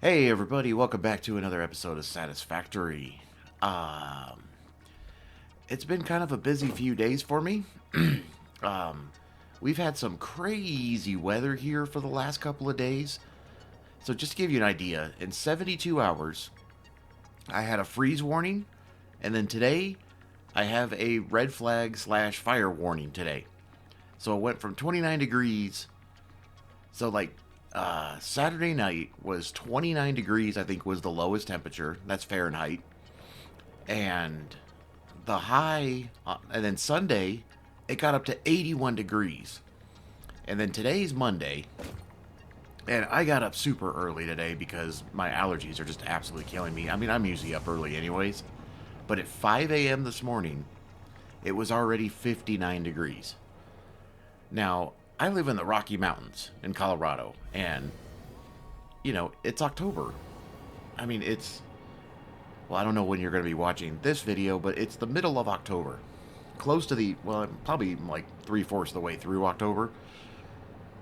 Hey everybody, welcome back to another episode of Satisfactory. Um, it's been kind of a busy few days for me. um, we've had some crazy weather here for the last couple of days. So just to give you an idea, in 72 hours, I had a freeze warning, and then today, I have a red flag slash fire warning today. So it went from 29 degrees. So Saturday night was 29 degrees, I think was the lowest temperature. That's Fahrenheit. And the high, and then Sunday, it got up to 81 degrees. And then today's Monday, and I got up super early today because my allergies are just absolutely killing me. I mean, I'm usually up early anyways. But at 5 a.m. this morning, it was already 59 degrees. Now, I live in the Rocky Mountains in Colorado, and, it's October. I mean, well, I don't know when you're going to be watching this video, but it's the middle of October. Close to probably like 3/4 of the way through October.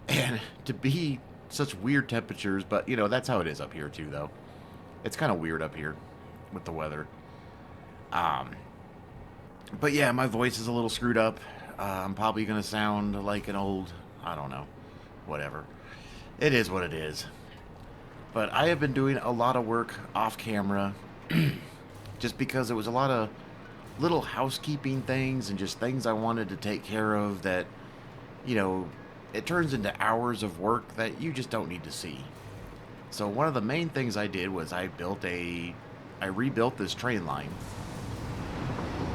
And to be such weird temperatures, but, that's how it is up here, too, though. It's kind of weird up here with the weather. Um, but yeah, my voice is a little screwed up. I'm probably going to sound like an old, I don't know, whatever. It is what it is. But I have been doing a lot of work off camera just because it was a lot of little housekeeping things and just things I wanted to take care of that, it turns into hours of work that you just don't need to see. So one of the main things I did was I rebuilt this train line.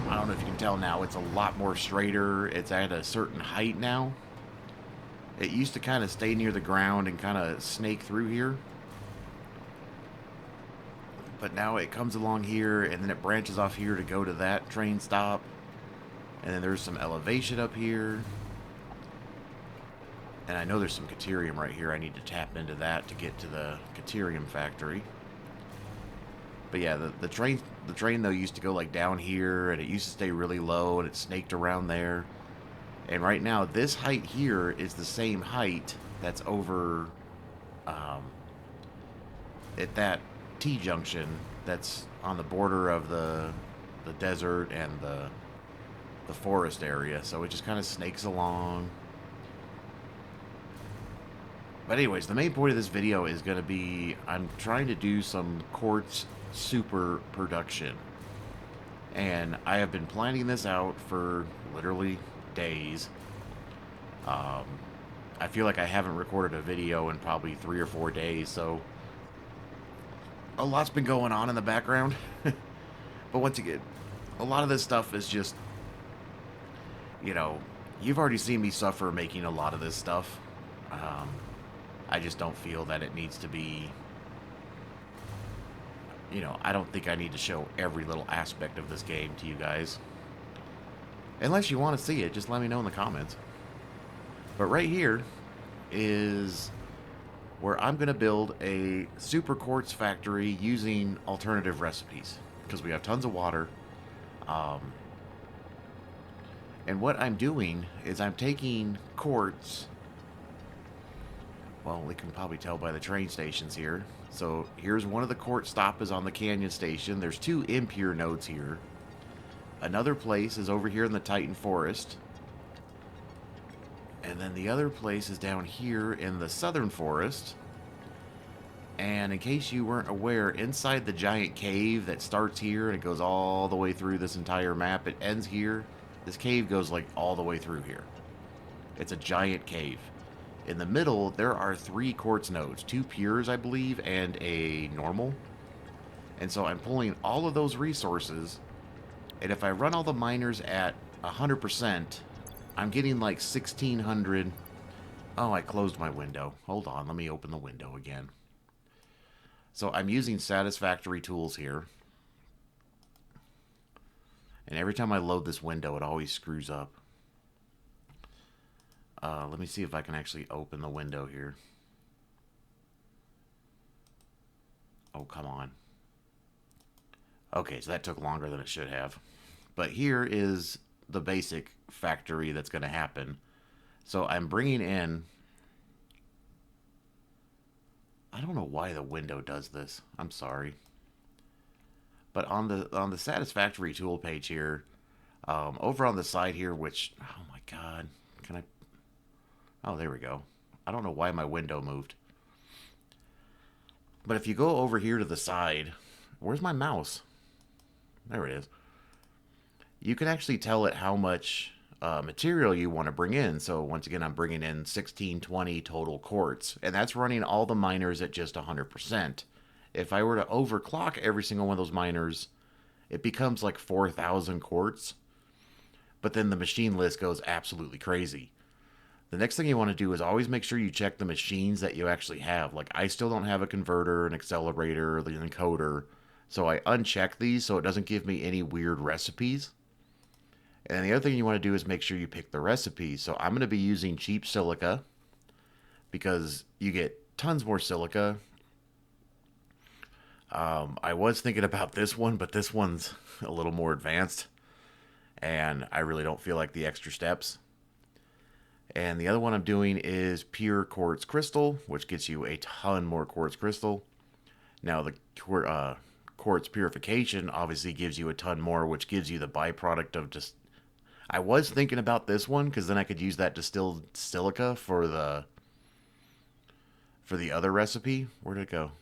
I don't know if you can tell now, it's a lot more straighter. It's at a certain height now. It used to kind of stay near the ground and kind of snake through here. But now it comes along here and then it branches off here to go to that train stop. And then there's some elevation up here. And I know there's some Caterium right here. I need to tap into that to get to the Caterium factory. But yeah, the train though used to go like down here, and it used to stay really low, and it snaked around there. And right now, this height here is the same height that's over at that T-junction that's on the border of the desert and the forest area. So it just kind of snakes along. But anyways, the main point of this video is going to be I'm trying to do some quartz super production. And I have been planning this out for literally days. I feel like I haven't recorded a video in probably 3 or 4 days, so a lot's been going on in the background. But once again, a lot of this stuff is just, you've already seen me suffer making a lot of this stuff. I just don't feel that it needs to be, I don't think I need to show every little aspect of this game to you guys. Unless you want to see it, just let me know in the comments. But right here is where I'm going to build a super quartz factory using alternative recipes. Because we have tons of water. And what I'm doing is I'm taking quartz. Well, we can probably tell by the train stations here. So here's one of the quartz stops on the Canyon Station. There's 2 impure nodes here. Another place is over here in the Titan Forest. And then the other place is down here in the Southern Forest. And in case you weren't aware, inside the giant cave that starts here and it goes all the way through this entire map, it ends here. This cave goes like all the way through here. It's a giant cave. In the middle, there are 3 quartz nodes. 2 pures, I believe, and a normal. And so I'm pulling all of those resources. And if I run all the miners at 100%, I'm getting like 1,600. Oh, I closed my window. Hold on, let me open the window again. So I'm using Satisfactory tools here. And every time I load this window, it always screws up. Let me see if I can actually open the window here. Oh, come on. Okay, so that took longer than it should have. But here is the basic factory that's going to happen. So I'm bringing in I don't know why the window does this. I'm sorry. But on the Satisfactory tool page here, over on the side here, which, oh my god, can I? Oh, there we go. I don't know why my window moved. But if you go over here to the side, where's my mouse? There it is. You can actually tell it how much material you want to bring in. So once again, I'm bringing in 1620 total quartz, and that's running all the miners at just 100%. If I were to overclock every single one of those miners, it becomes like 4,000 quartz, but then the machine list goes absolutely crazy. The next thing you want to do is always make sure you check the machines that you actually have. Like, I still don't have a converter, an accelerator, the encoder, so I uncheck these so it doesn't give me any weird recipes. And the other thing you want to do is make sure you pick the recipe. So I'm going to be using cheap silica because you get tons more silica. I was thinking about this one, but this one's a little more advanced, and I really don't feel like the extra steps. And the other one I'm doing is pure quartz crystal, which gets you a ton more quartz crystal. Now, the quartz purification obviously gives you a ton more, which gives you the byproduct of just. I was thinking about this one because then I could use that distilled silica for the other recipe. Where did it go?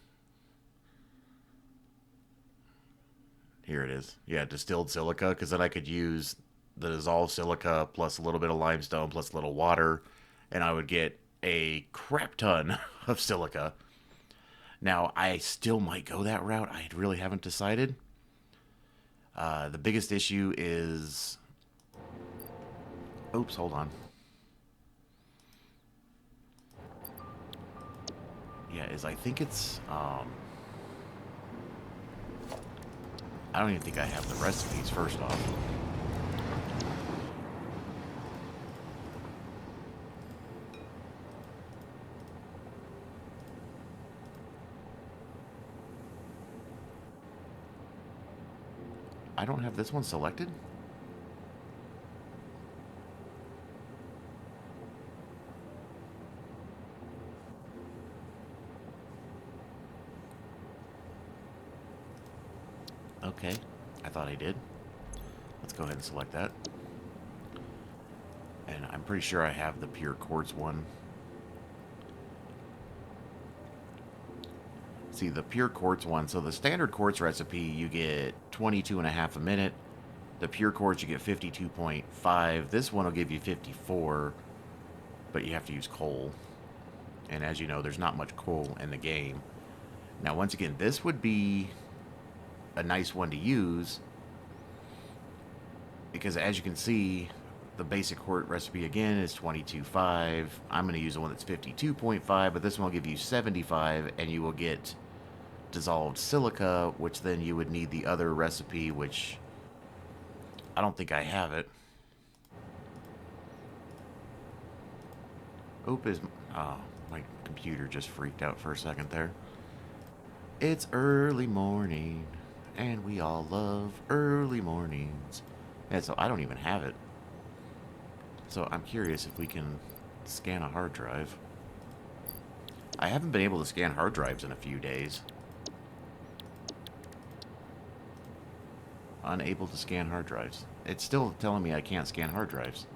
Here it is. Yeah, distilled silica, because then I could use the dissolved silica plus a little bit of limestone plus a little water, and I would get a crap ton of silica. Now, I still might go that route. I really haven't decided. The biggest issue is... Oops, hold on. Yeah, I think it's... I don't even think I have the recipes, first off. I don't have this one selected? Okay, I thought I did. Let's go ahead and select that. And I'm pretty sure I have the pure quartz one. See, the pure quartz one, so the standard quartz recipe, you get 22.5 a minute. The pure quartz, you get 52.5. This one will give you 54, but you have to use coal. And as you know, there's not much coal in the game. Now, once again, this would be a nice one to use because, as you can see, the basic quartz recipe again is 22.5. I'm going to use the one that's 52.5, but this one will give you 75, and you will get dissolved silica, which then you would need the other recipe, which I don't think I have it. Oop is... Oh, my computer just freaked out for a second there. It's early morning, and we all love early mornings. And so I don't even have it. So I'm curious if we can scan a hard drive. I haven't been able to scan hard drives in a few days. Unable to scan hard drives. It's still telling me I can't scan hard drives.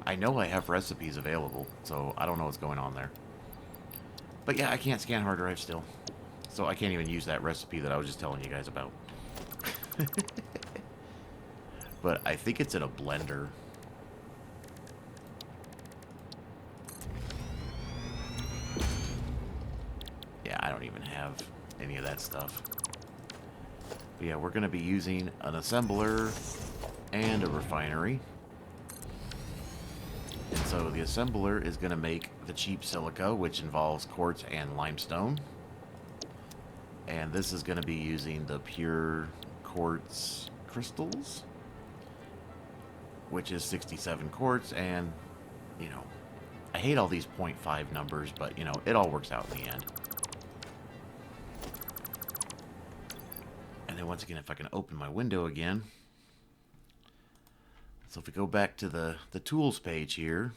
I know I have recipes available, so I don't know what's going on there. But yeah, I can't scan hard drives still. So I can't even use that recipe that I was just telling you guys about. But I think it's in a blender. Yeah, I don't even have any of that stuff. But yeah, we're going to be using an assembler and a refinery. And so the assembler is going to make the cheap silica, which involves quartz and limestone. And this is going to be using the pure quartz crystals, which is 67 quartz. And, you know, I hate all these 0.5 numbers, but, you know, it all works out in the end. And then once again, if I can open my window again. So if we go back to the tools page here,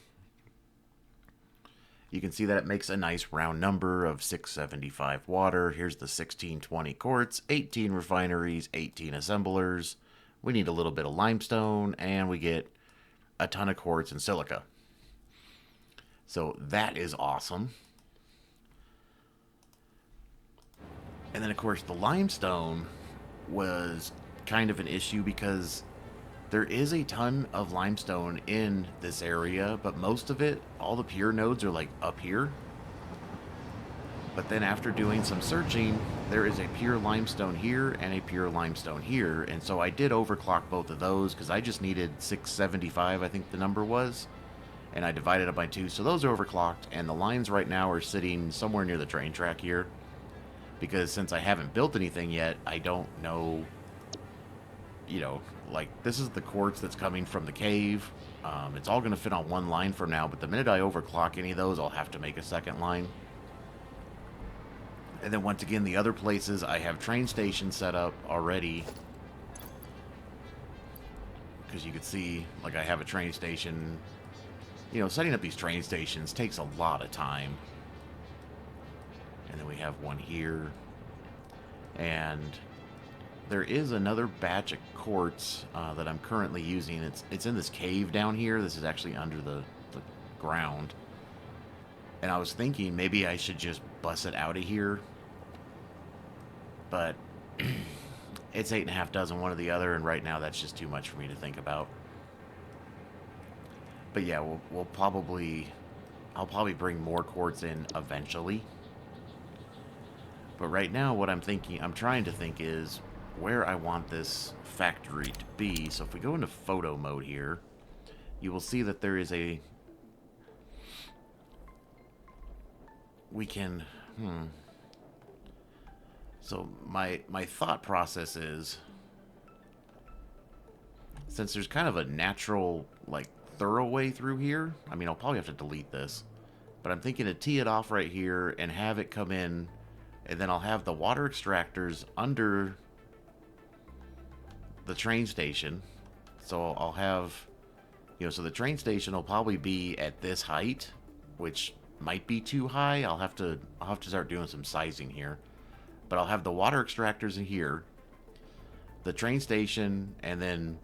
You can see that it makes a nice round number of 675 water. Here's the 1620 quartz, 18 refineries, 18 assemblers. We need a little bit of limestone, and we get a ton of quartz and silica. So that is awesome. And then, of course, the limestone was kind of an issue because there is a ton of limestone in this area, but most of it, all the pure nodes are like up here. But then after doing some searching, there is a pure limestone here and a pure limestone here. And so I did overclock both of those because I just needed 675, I think the number was. And I divided it by 2, so those are overclocked. And the lines right now are sitting somewhere near the train track here. Because since I haven't built anything yet, I don't know, you know, like this is the quartz that's coming from the cave. It's all going to fit on one line for now, but the minute I overclock any of those, I'll have to make a second line. And then once again, the other places, I have train stations set up already. Because you can see, like I have a train station. You know, setting up these train stations takes a lot of time. And then we have one here. And there is another batch of quartz that I'm currently using. It's in this cave down here. This is actually under the ground. And I was thinking maybe I should just bust it out of here. But it's 8.5 dozen, one or the other, and right now that's just too much for me to think about. But yeah, I'll probably bring more quartz in eventually. But right now, what I'm trying to think is where I want this factory to be. So if we go into photo mode here, you will see that there is a... We can... So my thought process is, since there's kind of a natural, like, thorough way through here, I mean, I'll probably have to delete this, but I'm thinking to tee it off right here and have it come in, and then I'll have the water extractors under the train station. So I'll have, you know, so the train station will probably be at this height, which might be too high. I'll have to start doing some sizing here. But I'll have the water extractors in here, the train station, and then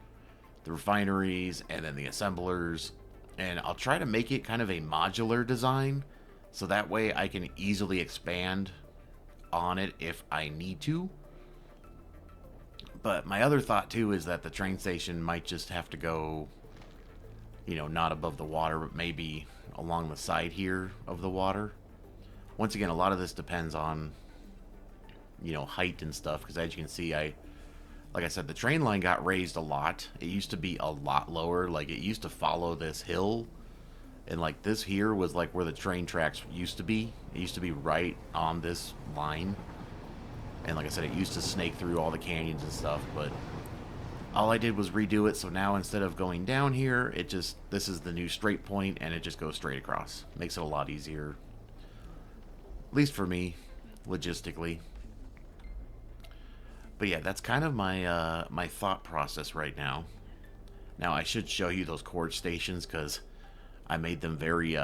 the refineries, and then the assemblers. And I'll try to make it kind of a modular design, so that way I can easily expand on it if I need to. But my other thought too is that the train station might just have to go, you know, not above the water, but maybe along the side here of the water. Once again, a lot of this depends on, you know, height and stuff, because as you can see, like I said, the train line got raised a lot. It used to be a lot lower. Like, it used to follow this hill, and like this here was like where the train tracks used to be. It used to be right on this line, and like I said, it used to snake through all the canyons and stuff. But all I did was redo it, so now instead of going down here, this is the new straight point, and it just goes straight across. Makes it a lot easier, at least for me, logistically. But yeah, that's kind of my my thought process right now. Now I should show you those quartz stations, because I made them very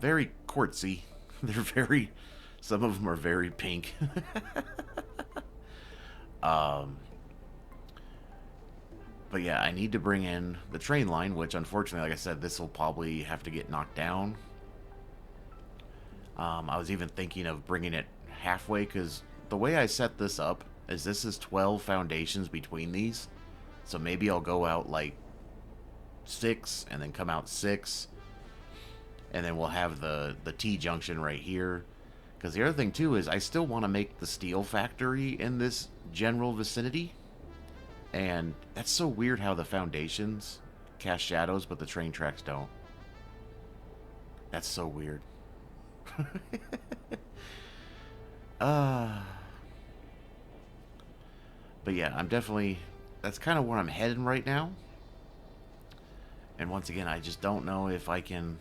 very quartzy. They're some of them are very pink. But yeah, I need to bring in the train line, which unfortunately, like I said, this will probably have to get knocked down. I was even thinking of bringing it halfway, because the way I set this up is this is 12 foundations between these. So maybe I'll go out like 6 and then come out 6. And then we'll have the T-junction right here. Because the other thing too is I still want to make the steel factory in this general vicinity. And that's so weird how the foundations cast shadows, but the train tracks don't. That's so weird. But yeah, that's kind of where I'm heading right now. And once again, I just don't know if I can...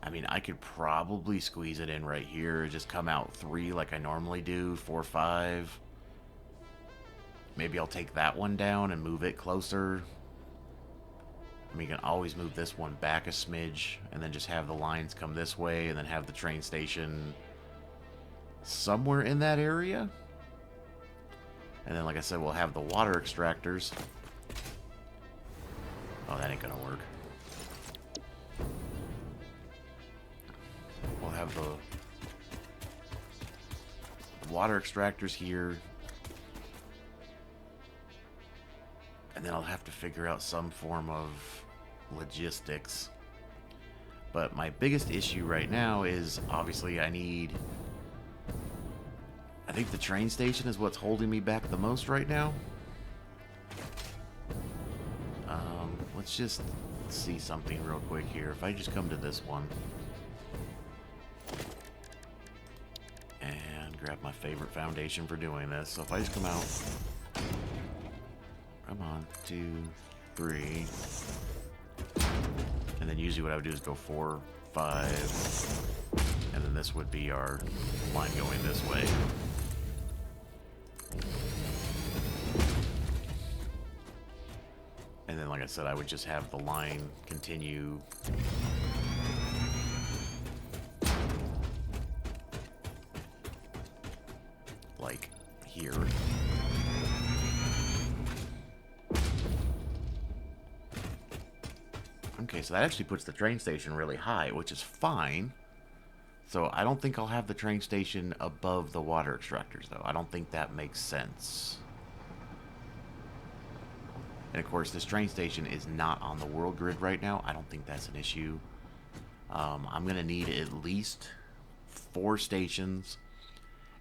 I mean, I could probably squeeze it in right here, just come out 3 like I normally do, 4, 5. Maybe I'll take that one down and move it closer. I mean, you can always move this one back a smidge and then just have the lines come this way and then have the train station somewhere in that area. And then, like I said, we'll have the water extractors. Oh, that ain't gonna work. We'll have the water extractors here. And then I'll have to figure out some form of logistics. But my biggest issue right now is obviously I think the train station is what's holding me back the most right now. Let's just see something real quick here. If I just come to this one and grab my favorite foundation for doing this. So if I just come out, come on, 2, 3, and then usually what I would do is go 4, 5, and then this would be our line going this way. And then, like I said, I would just have the line continue like here. Okay, so that actually puts the train station really high, which is fine. So I don't think I'll have the train station above the water extractors, though. I don't think that makes sense. And of course, this train station is not on the world grid right now. I don't think that's an issue. I'm going to need at least 4 stations.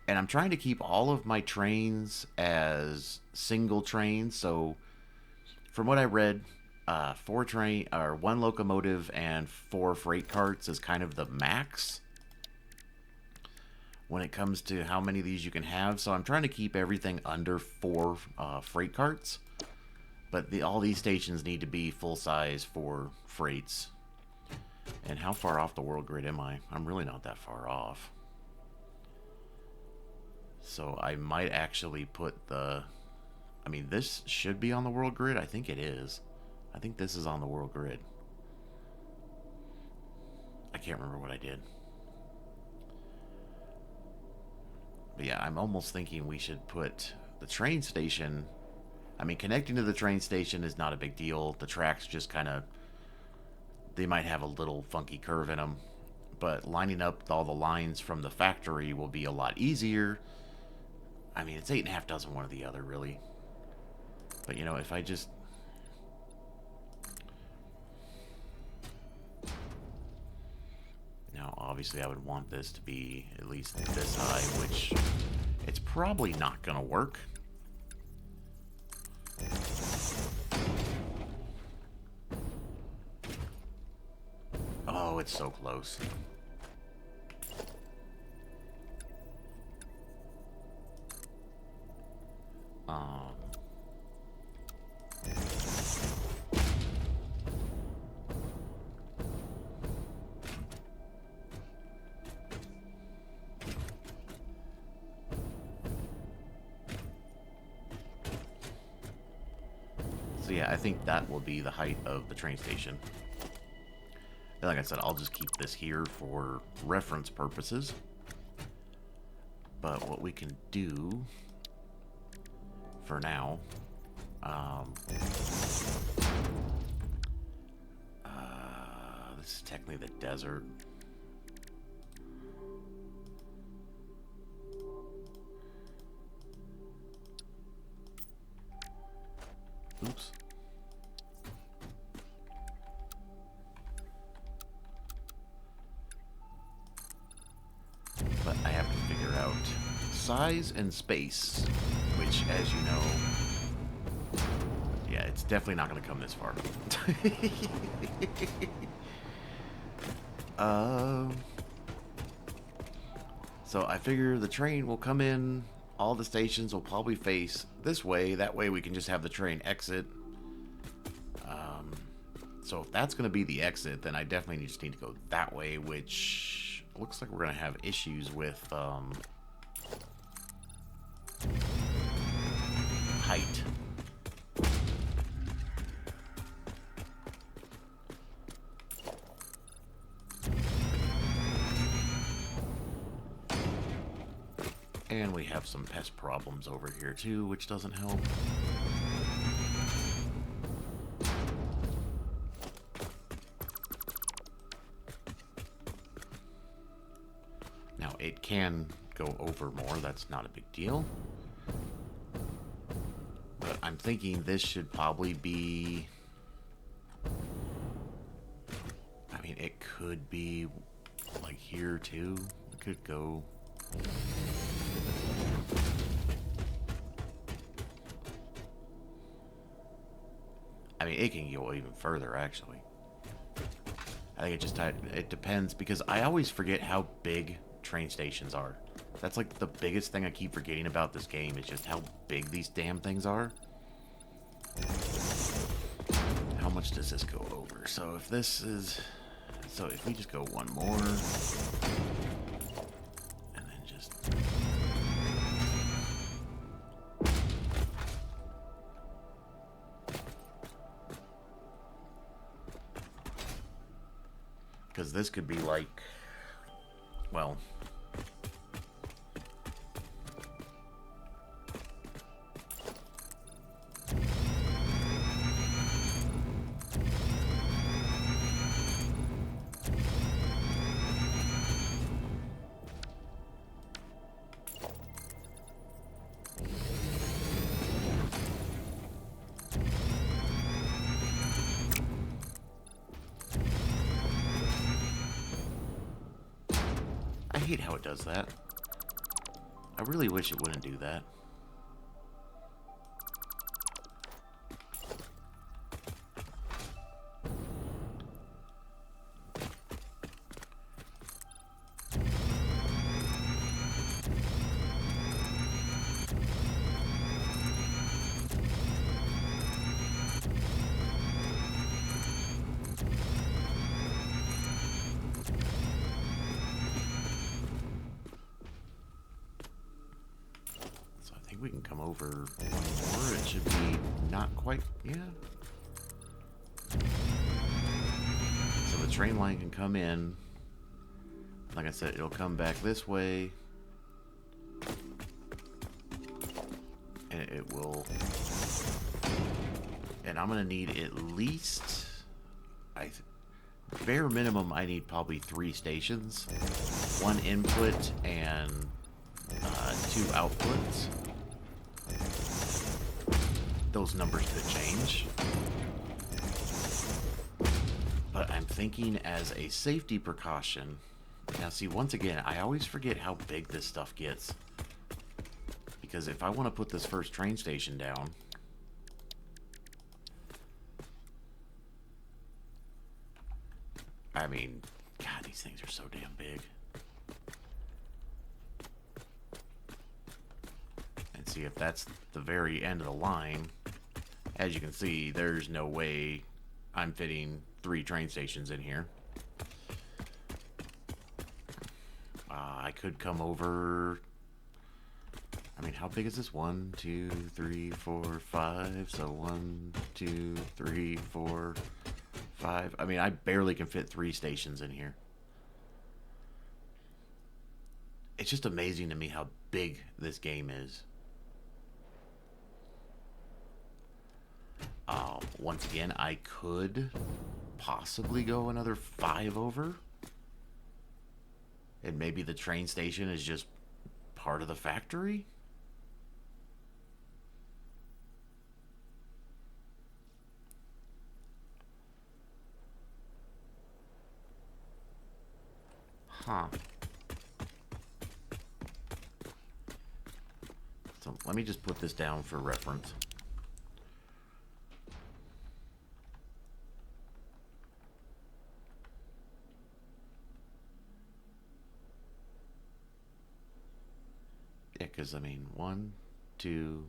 And I'm trying to keep all of my trains as single trains. So from what I read, 1 locomotive and 4 freight carts is kind of the max when it comes to how many of these you can have. So I'm trying to keep everything under 4 freight carts. But all these stations need to be full size for freights. And how far off the world grid am I? I'm really not that far off. So I might actually put the... I mean, this should be on the world grid. I think it is. I think this is on the world grid. I can't remember what I did. But yeah, I'm almost thinking we should put the train station... I mean, connecting to the train station is not a big deal. The tracks just kind of... They might have a little funky curve in them. But lining up all the lines from the factory will be a lot easier. I mean, it's 8.5 dozen one or the other, really. But, you know, if I just... Now, obviously, I would want this to be at least this high, which it's probably not going to work. Oh, it's so close. So yeah, I think that will be the height of the train station. And like I said, I'll just keep this here for reference purposes. But what we can do for now, this is technically the desert. Oops. But I have to figure out size and space, which, as you know, yeah, it's definitely not going to come this far. So I figure the train will come in, all the stations will probably face this way, that way we can just have the train exit. So if that's going to be the exit, then I definitely just need to go that way, which looks like we're going to have issues with height. And we have some pest problems over here too, which doesn't help. Now, it can go over more. That's not a big deal. But I'm thinking this should probably be... I mean, it could be like here too. It could go... I mean, it can go even further, actually. I think it depends, because I always forget how big train stations are. That's like the biggest thing I keep forgetting about this game, is just how big these damn things are. How much does this go over? So if this is... So if we just go one more... And then just... Because this could be like, well, I hate how it does that. I really wish it wouldn't do that. We can come over one more. It should be not quite, yeah. So the train line can come in. Like I said, it'll come back this way. And it will... And I'm going to need at least... bare minimum, I need probably 3 stations. 1 input and 2 outputs. Those numbers could change. But I'm thinking as a safety precaution... Now see, once again, I always forget how big this stuff gets. Because if I want to put this first train station down... I mean, God, these things are so damn big. And see, if that's the very end of the line... As you can see, there's no way I'm fitting 3 train stations in here. I could come over... I mean, how big is this? 1, 2, 3, 4, 5. So 1, 2, 3, 4, 5. I mean, I barely can fit 3 stations in here. It's just amazing to me how big this game is. Once again, I could possibly go another 5 over. And maybe the train station is just part of the factory? Huh. So let me just put this down for reference. Yeah, because I mean, 1, 2,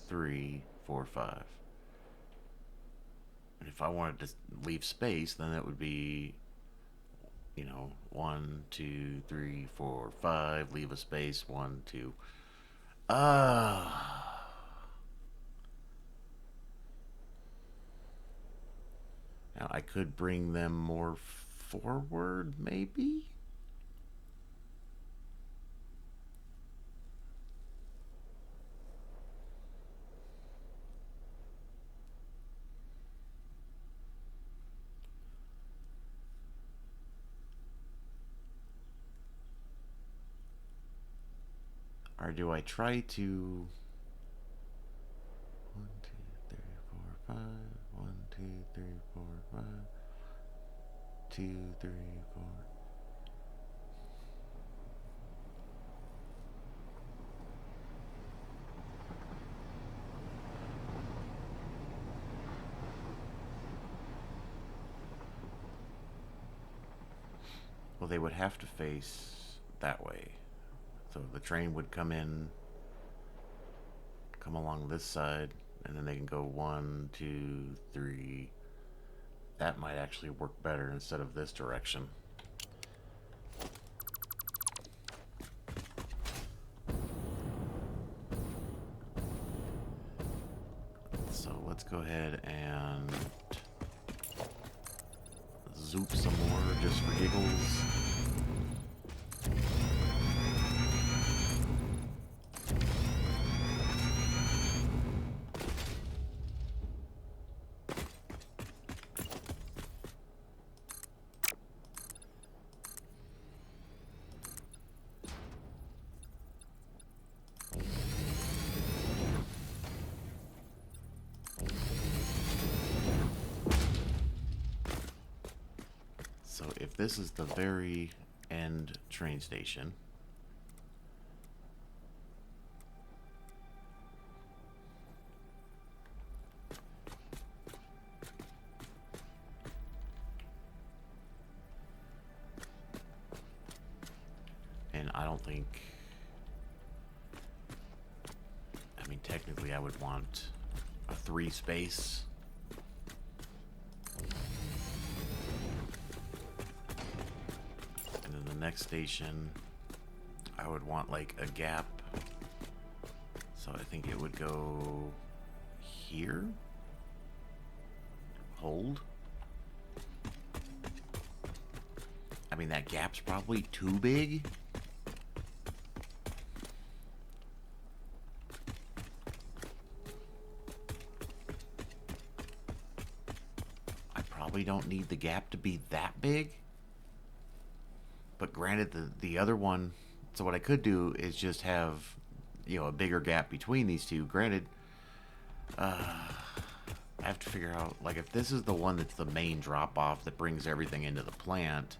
3, 4, 5. And if I wanted to leave space, then that would be, you know, 1, 2, 3, 4, 5. Leave a space. 1, 2. Now I could bring them more forward, maybe. Or do I try to... 1, 2, 3, 4, 5. 1, 2, 3, 4, 5. 2, 3, 4. Well, they would have to face that way. So the train would come along this side, and then they can go 1, 2, 3. That might actually work better instead of this direction. So let's go ahead and zoop some more just for giggles. So if this is the very end train station, and I don't think, I mean, technically I would want a 3 space. And then the next station, I would want like a gap. So I think it would go here. Hold. I mean, that gap's probably too big. I probably don't need the gap to be that big. But granted, the other one, so what I could do is just have, you know, a bigger gap between these two. Granted, I have to figure out, like, if this is the one that's the main drop-off that brings everything into the plant,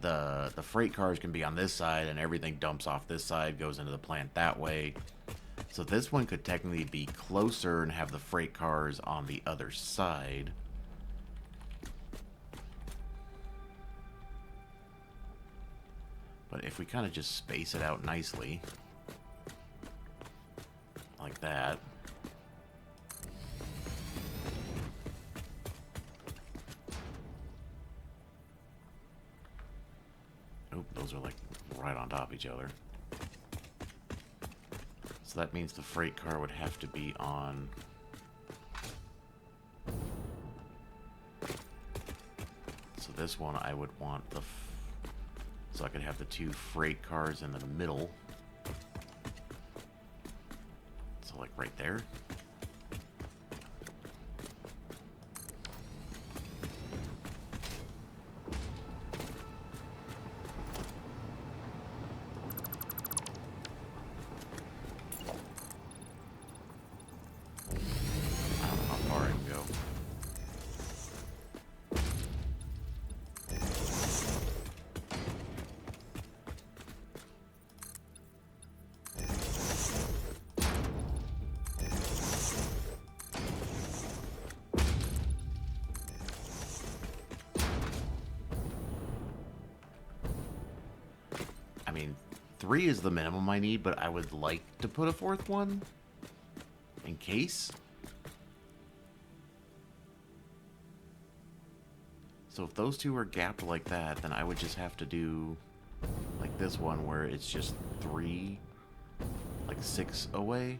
the freight cars can be on this side and everything dumps off this side, goes into the plant that way. So this one could technically be closer and have the freight cars on the other side. But if we kind of just space it out nicely, like that. Oh, those are like right on top of each other. So that means the freight car would have to be on... So this one I would want the... So I could have the 2 freight cars in the middle. So like right there. I don't know how far I can go. I mean, 3 is the minimum I need, but I would like to put a 4th one in case. So if those 2 are gapped like that, then I would just have to do like this one where it's just 3, like 6 away.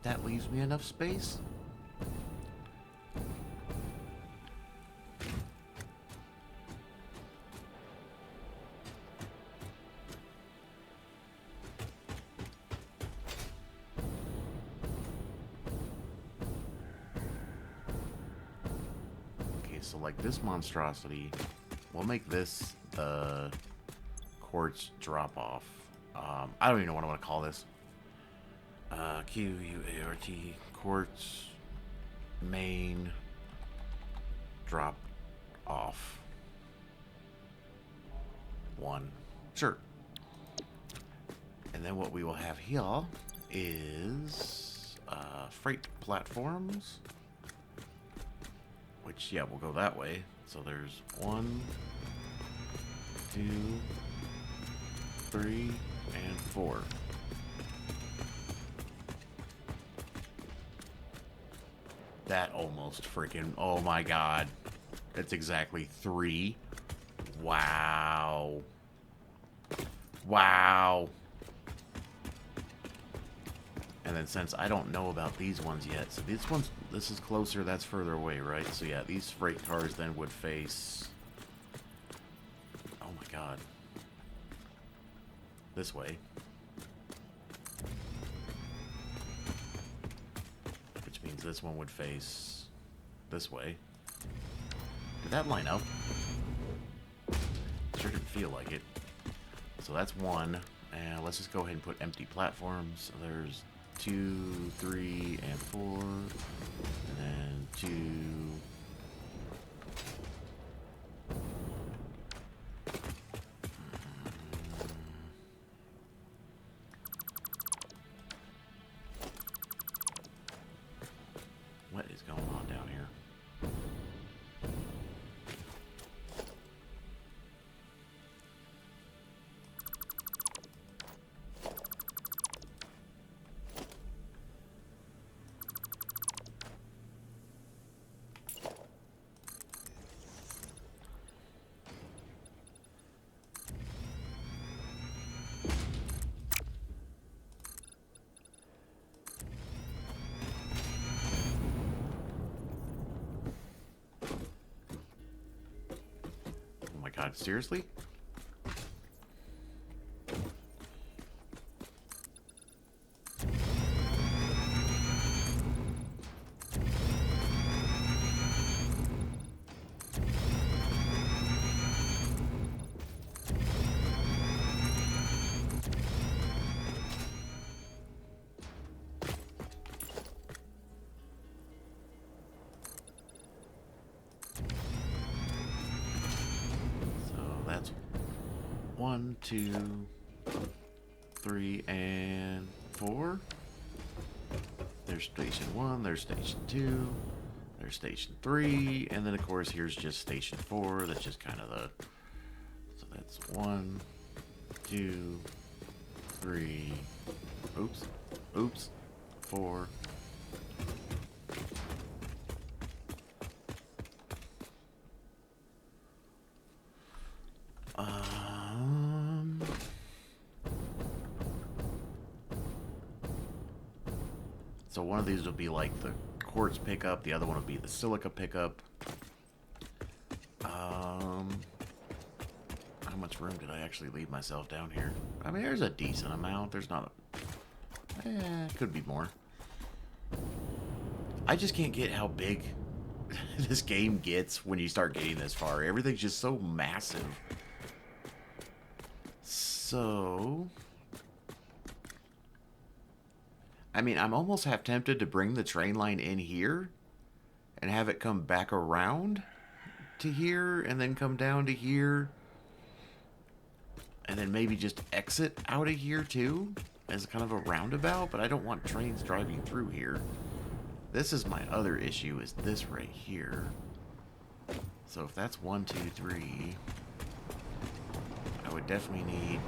That leaves me enough space. Okay, so like this monstrosity, we'll make this the quartz drop off. I don't even know what I want to call this. Q-U-A-R-T, quartz main drop off. 1. Sure. And then what we will have here is freight platforms. Which, yeah, we'll go that way. So there's 1, 2, 3, and 4. That almost freaking... Oh my god. That's exactly 3. Wow. Wow. And then since I don't know about these ones yet, so this is closer, that's further away, right? So yeah, these freight cars then would face... Oh my god. This way. Which means this one would face this way. Did that line up? Sure didn't feel like it. So that's 1. And let's just go ahead and put empty platforms. So there's 2, 3, and 4. And then 2. What is going on down here? God, seriously? That's 1, 2, 3, and 4. There's station 1, there's station 2, there's station 3, and then of course here's just station 4. That's just kind of the... So that's 1, 2, 3, oops, 4. So one of these will be like the quartz pickup, the other one will be the silica pickup. How much room did I actually leave myself down here? I mean, there's a decent amount. There's not a... could be more. I just can't get how big this game gets when you start getting this far. Everything's just so massive. So... I mean, I'm almost half tempted to bring the train line in here and have it come back around to here and then come down to here and then maybe just exit out of here too as kind of a roundabout, but I don't want trains driving through here. This is my other issue, is this right here. So if that's 1, 2, 3, I would definitely need...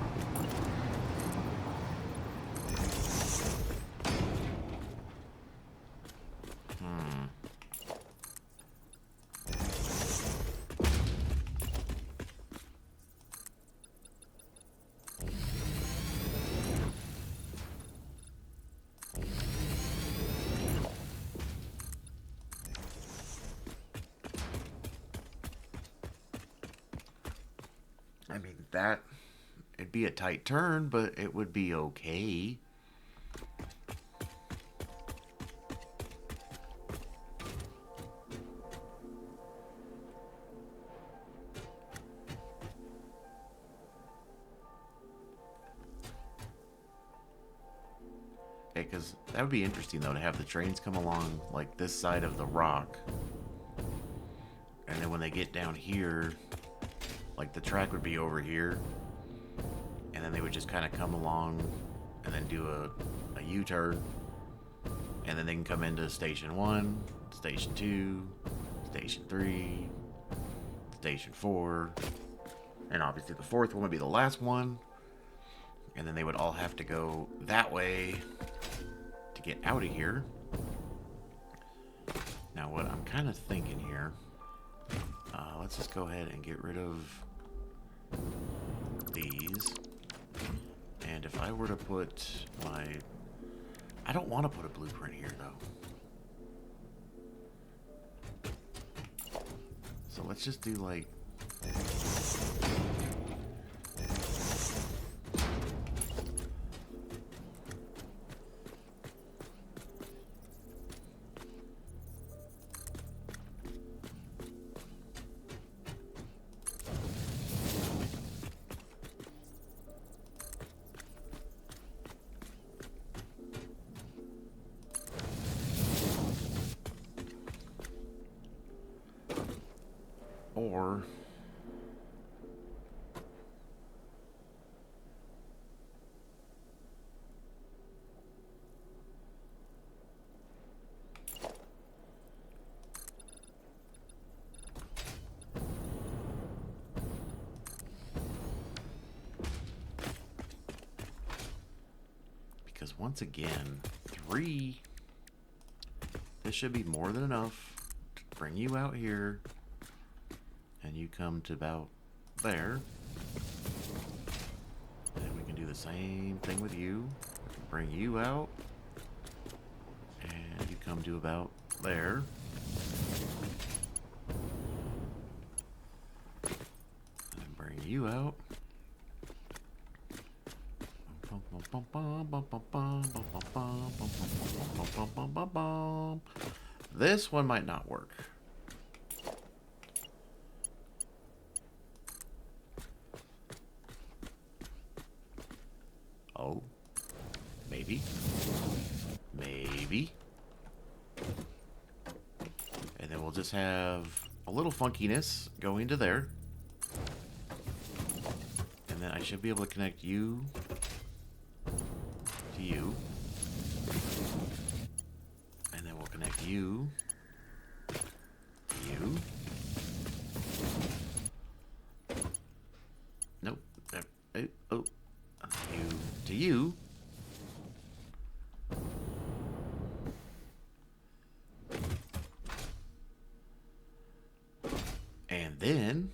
I mean, it'd be a tight turn, but it would be okay. Because that would be interesting, though, to have the trains come along, like, this side of the rock. And then when they get down here, like, the track would be over here. And then they would just kind of come along and then do a U-turn. And then they can come into Station 1, Station 2, Station 3, Station 4. And obviously the fourth one would be the last one. And then they would all have to go that way to get out of here. Now what I'm kind of thinking here, let's just go ahead and get rid of these. And if I were to put my... I don't want to put a blueprint here, though. So let's just do, like... Or... because once again, 3... This should be more than enough to bring you out here. And you come to about there. And we can do the same thing with you. Bring you out. And you come to about there. And bring you out. This one might not work. Oh, maybe. Maybe. And then we'll just have a little funkiness going to there. And then I should be able to connect you to you. And then we'll connect you to you. Nope. Oh. You to you. And then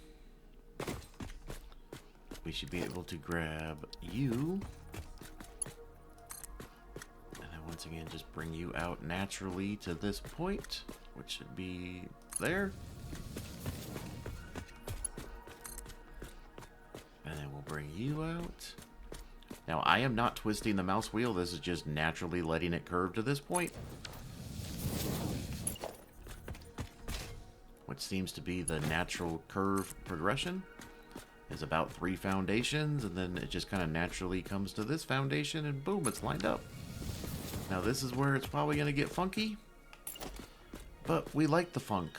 we should be able to grab you. And then once again, just bring you out naturally to this point, which should be there. And then we'll bring you out. Now, I am not twisting the mouse wheel. This is just naturally letting it curve to this point. Which seems to be the natural curve progression. Is about 3 foundations, and then it just kind of naturally comes to this foundation, and boom, it's lined up. Now, this is where it's probably going to get funky. But we like the funk.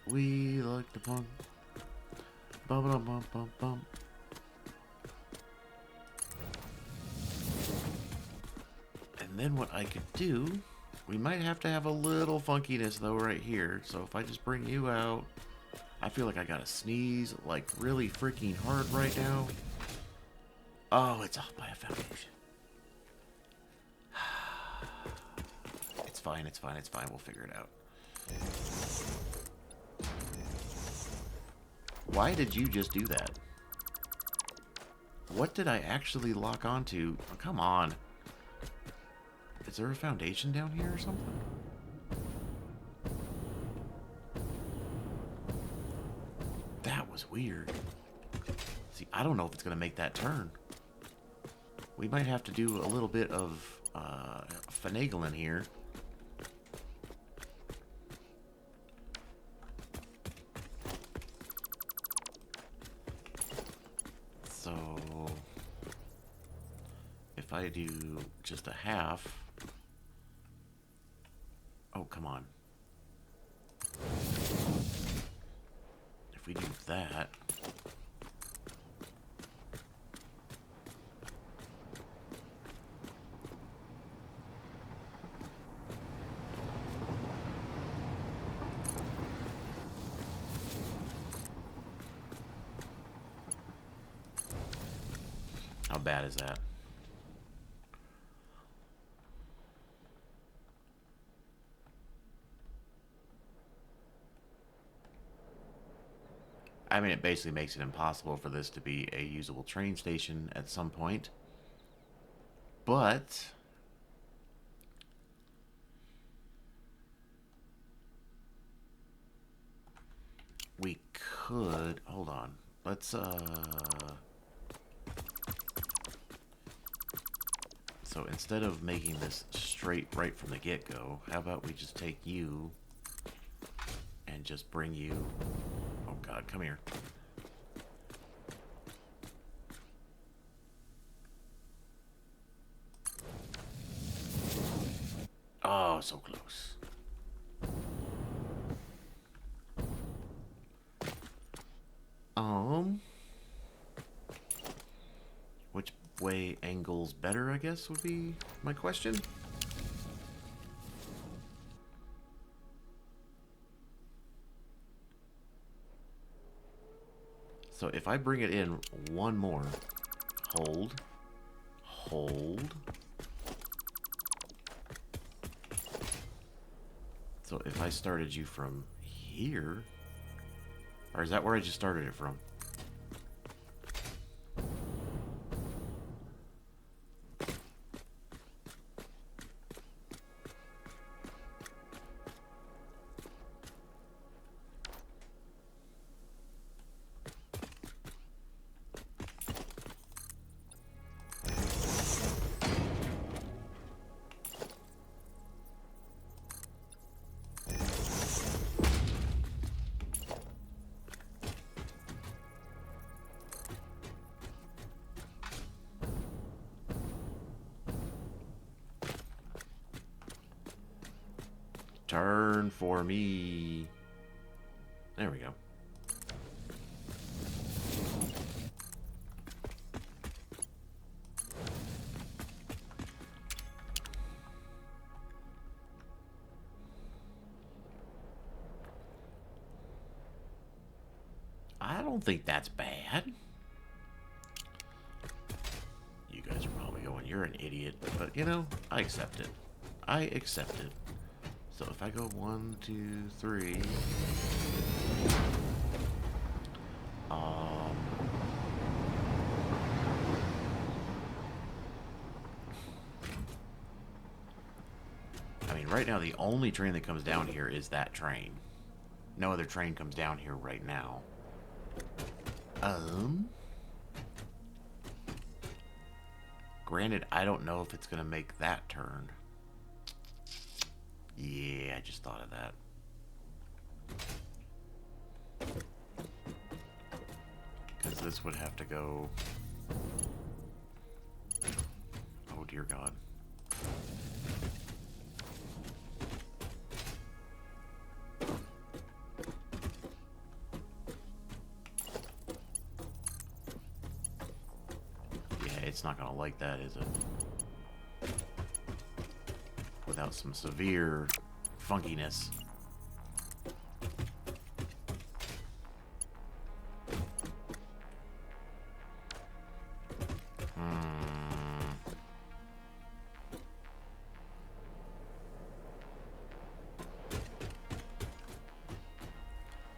We like the funk. Bum, bum, bum, bum, bum. And then what I could do, we might have to have a little funkiness though right here. So if I just bring you out, I feel like I gotta sneeze like really freaking hard right now. Oh, it's off by a foundation. It's fine, it's fine, it's fine. We'll figure it out. Why did you just do that? What did I actually lock onto? Oh, come on. Is there a foundation down here or something? That was weird. See, I don't know if it's going to make that turn. We might have to do a little bit of finagling here. So, if I do just a half... Oh, come on. If we do that... How bad is that? I mean, it basically makes it impossible for this to be a usable train station at some point. But... we could... Hold on. Let's, So instead of making this straight right from the get-go, how about we just take you and just bring you... Oh God, come here. Oh, so close. Which way angles better, I guess, would be my question. So if I bring it in one more, hold, hold. So if I started you from here, or is that where I just started it from? Turn for me. There we go. I don't think that's bad. You guys are probably going, you're an idiot. But, you know, I accept it. I accept it. So if I go 1, 2, 3... I mean, right now the only train that comes down here is that train. No other train comes down here right now. Granted, I don't know if it's going to make that turn. Yeah, I just thought of that. Because this would have to go... Oh, dear God. Yeah, it's not going to like that, is it? Without some severe funkiness.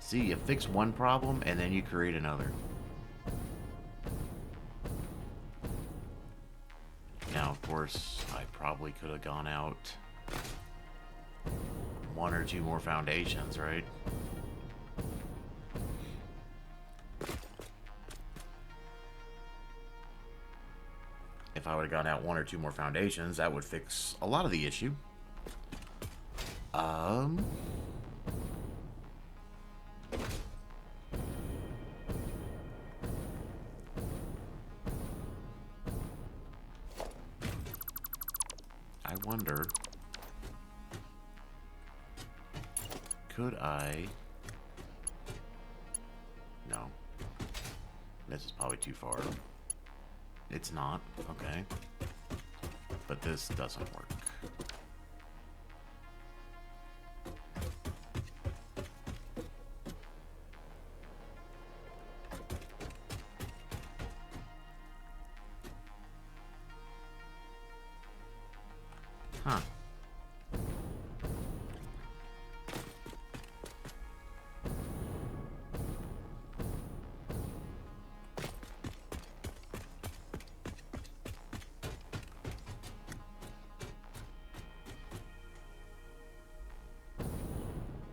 See, you fix one problem and then you create another. Now, of course, I probably could have gone out 1 or 2 more foundations, right? I would have gone out 1 or 2 more foundations, that would fix a lot of the issue. I wonder, could I... No. This is probably too far. It's not. Okay. But this doesn't work. Huh.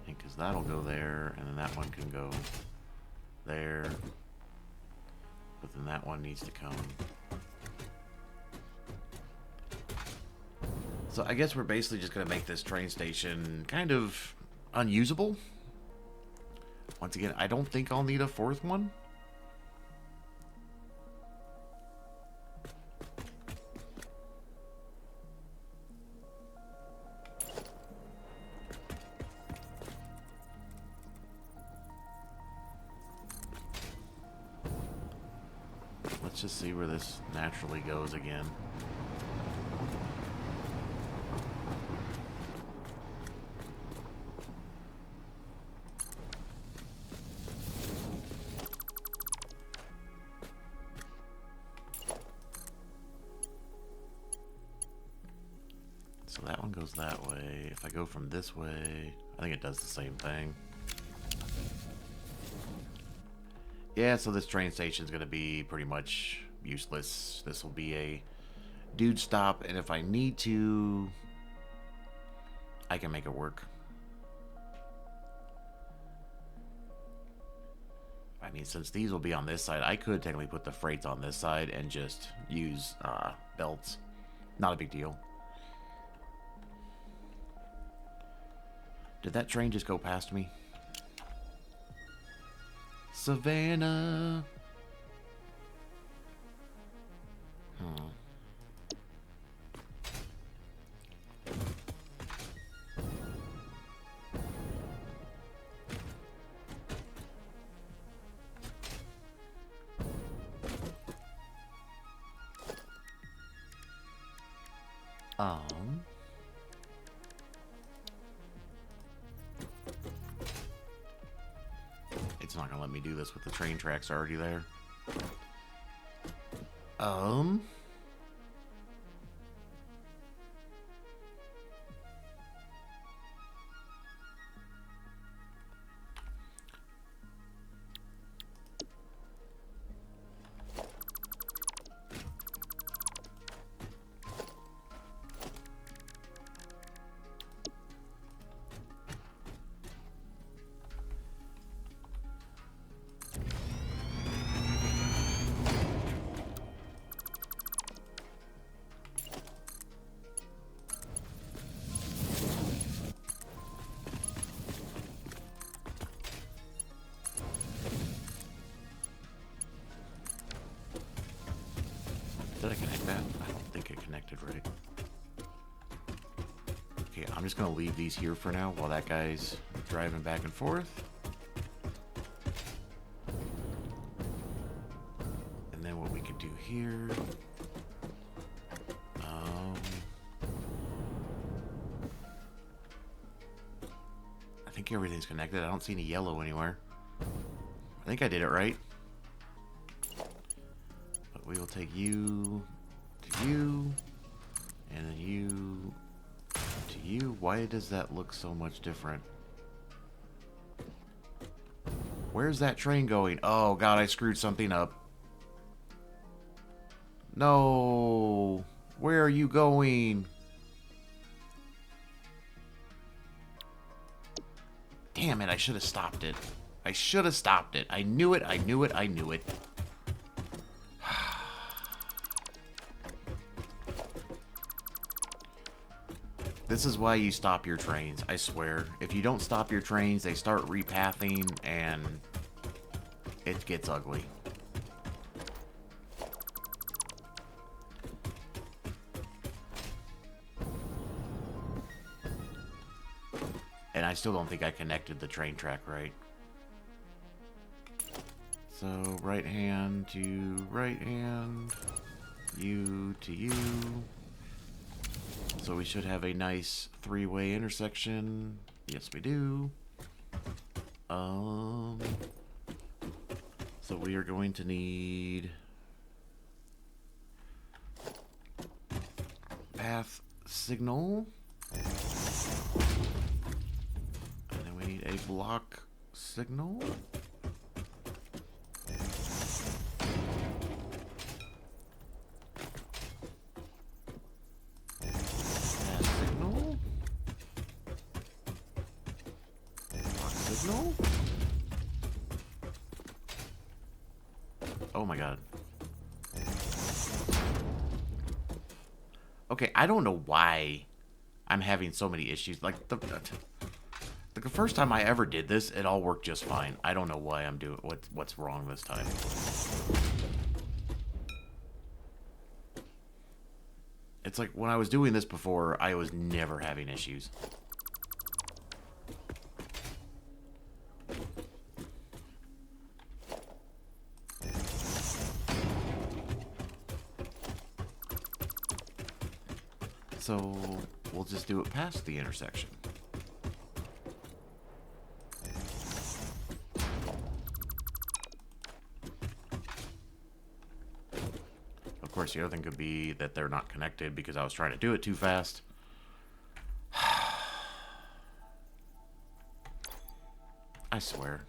Because that'll go there, and then that one can go there. But then that one needs to come. So I guess we're basically just going to make this train station kind of unusable. Once again, I don't think I'll need a 4th one. Let's just see where this naturally goes again. So that one goes that way. If I go from this way, I think it does the same thing. Yeah, so this train station is going to be pretty much useless. This will be a dude stop, and if I need to, I can make it work. I mean, since these will be on this side, I could technically put the freights on this side and just use belts. Not a big deal. Did that train just go past me? Savannah. It's not gonna let me do this with the train tracks already there. Did I connect that? I don't think it connected right. Okay, I'm just gonna leave these here for now while that guy's driving back and forth. And then what we could do here... I think everything's connected. I don't see any yellow anywhere. I think I did it right. But we will take you to you, and then you to you. Why does that look so much different? Where's that train going? Oh god, I screwed something up. No! Where are you going? Damn it, I should have stopped it. I should have stopped it. I knew it, I knew it, I knew it. This is why you stop your trains, I swear. If you don't stop your trains, they start repathing, and it gets ugly. And I still don't think I connected the train track right. So, right hand to right hand, U to U. So we should have a nice three-way intersection. Yes, we do. So we are going to need path signal. And then we need a block signal. Oh my god. Okay, I don't know why I'm having so many issues. Like, the first time I ever did this, it all worked just fine. I don't know why I'm doing... What's wrong this time. It's like, when I was doing this before, I was never having issues. So, we'll just do it past the intersection. Of course, the other thing could be that they're not connected because I was trying to do it too fast. I swear.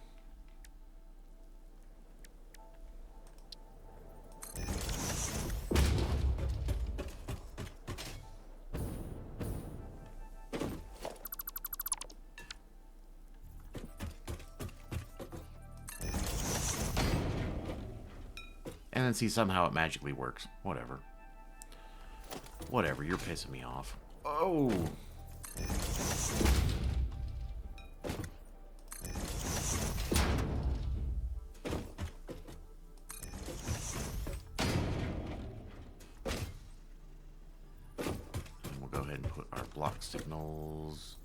And then see, somehow it magically works. Whatever. Whatever, you're pissing me off. Oh! And we'll go ahead and put our block signals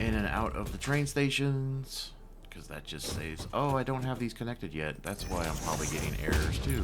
in and out of the train stations. Because that just saves... Oh, I don't have these connected yet. That's why I'm probably getting errors, too.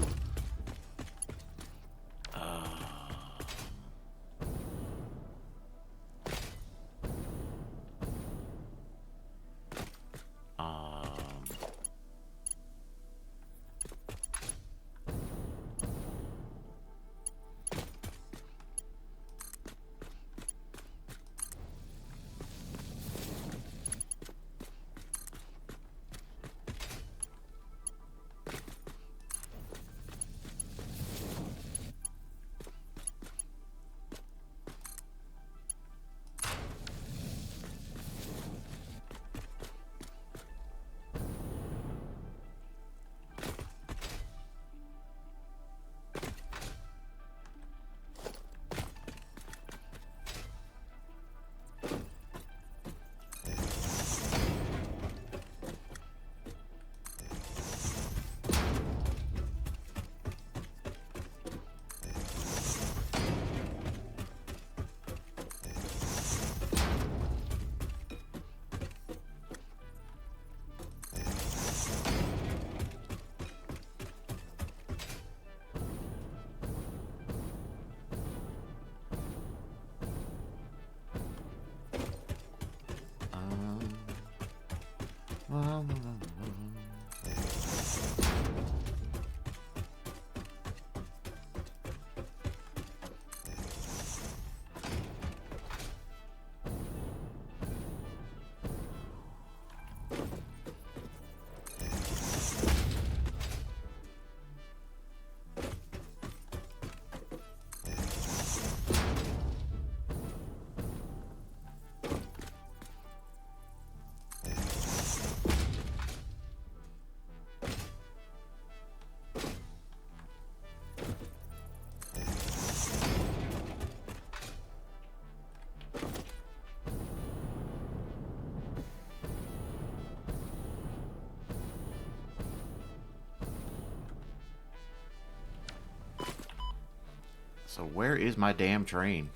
So where is my damn train?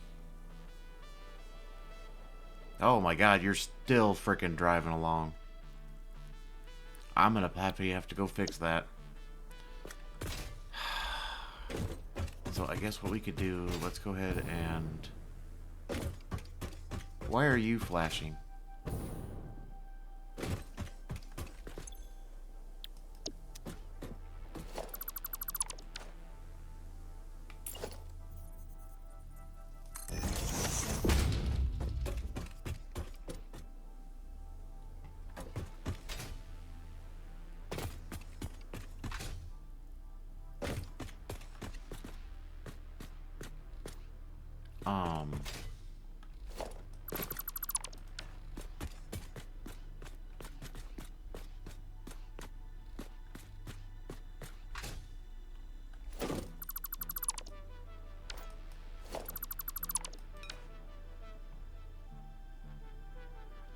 Oh my god, you're still frickin' driving along. I'm gonna have to go fix that. So I guess what we could do, let's go ahead and... Why are you flashing?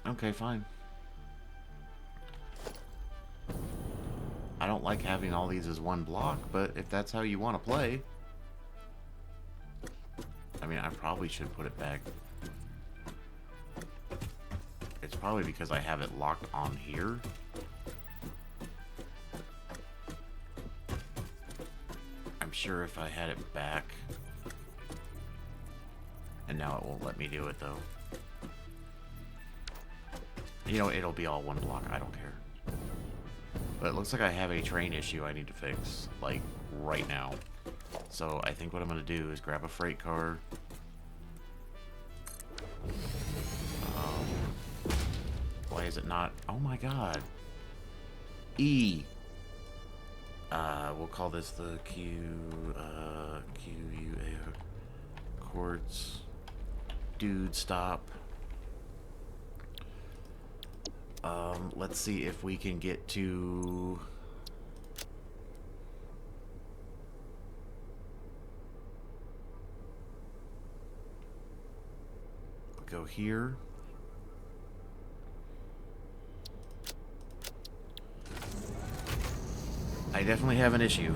Okay, fine. I don't like having all these as one block, but if that's how you want to play... I mean, I probably should put it back. It's probably because I have it locked on here. I'm sure if I had it back... And now it won't let me do it, though. You know, it'll be all one block. I don't care. But it looks like I have a train issue I need to fix, like, right now. So I think what I'm going to do is grab a freight car. Why is it not? Oh my god. E. We'll call this the QUA. Quartz. Dude, stop. Let's see if we can get to... Go here. I definitely have an issue.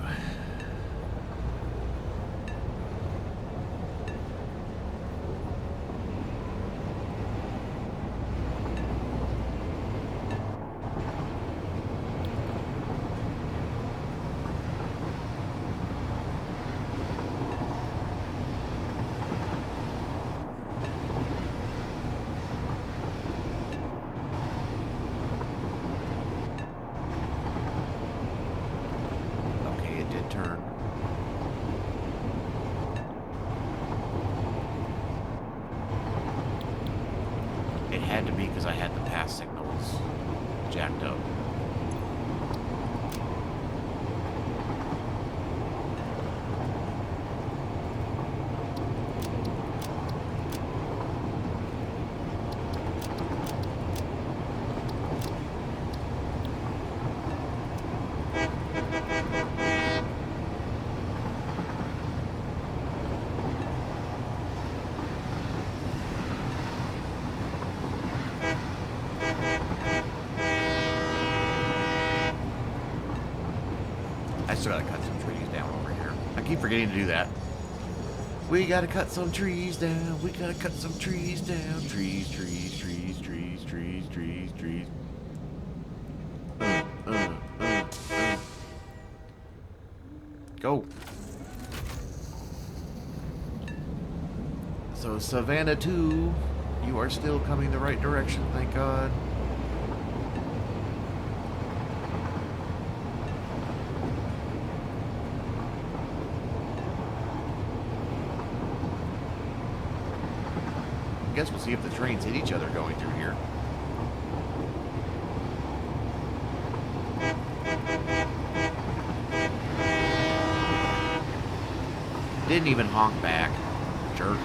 It had to be because I had the pass signals jacked up. I still gotta cut some trees down over here. I keep forgetting to do that. We gotta cut some trees down. We gotta cut some trees down. Trees, trees, trees, trees, trees, trees, trees. Go. So Savannah 2, you are still coming the right direction, thank God. I guess we'll see if the trains hit each other going through here. Didn't even honk back. Jerk.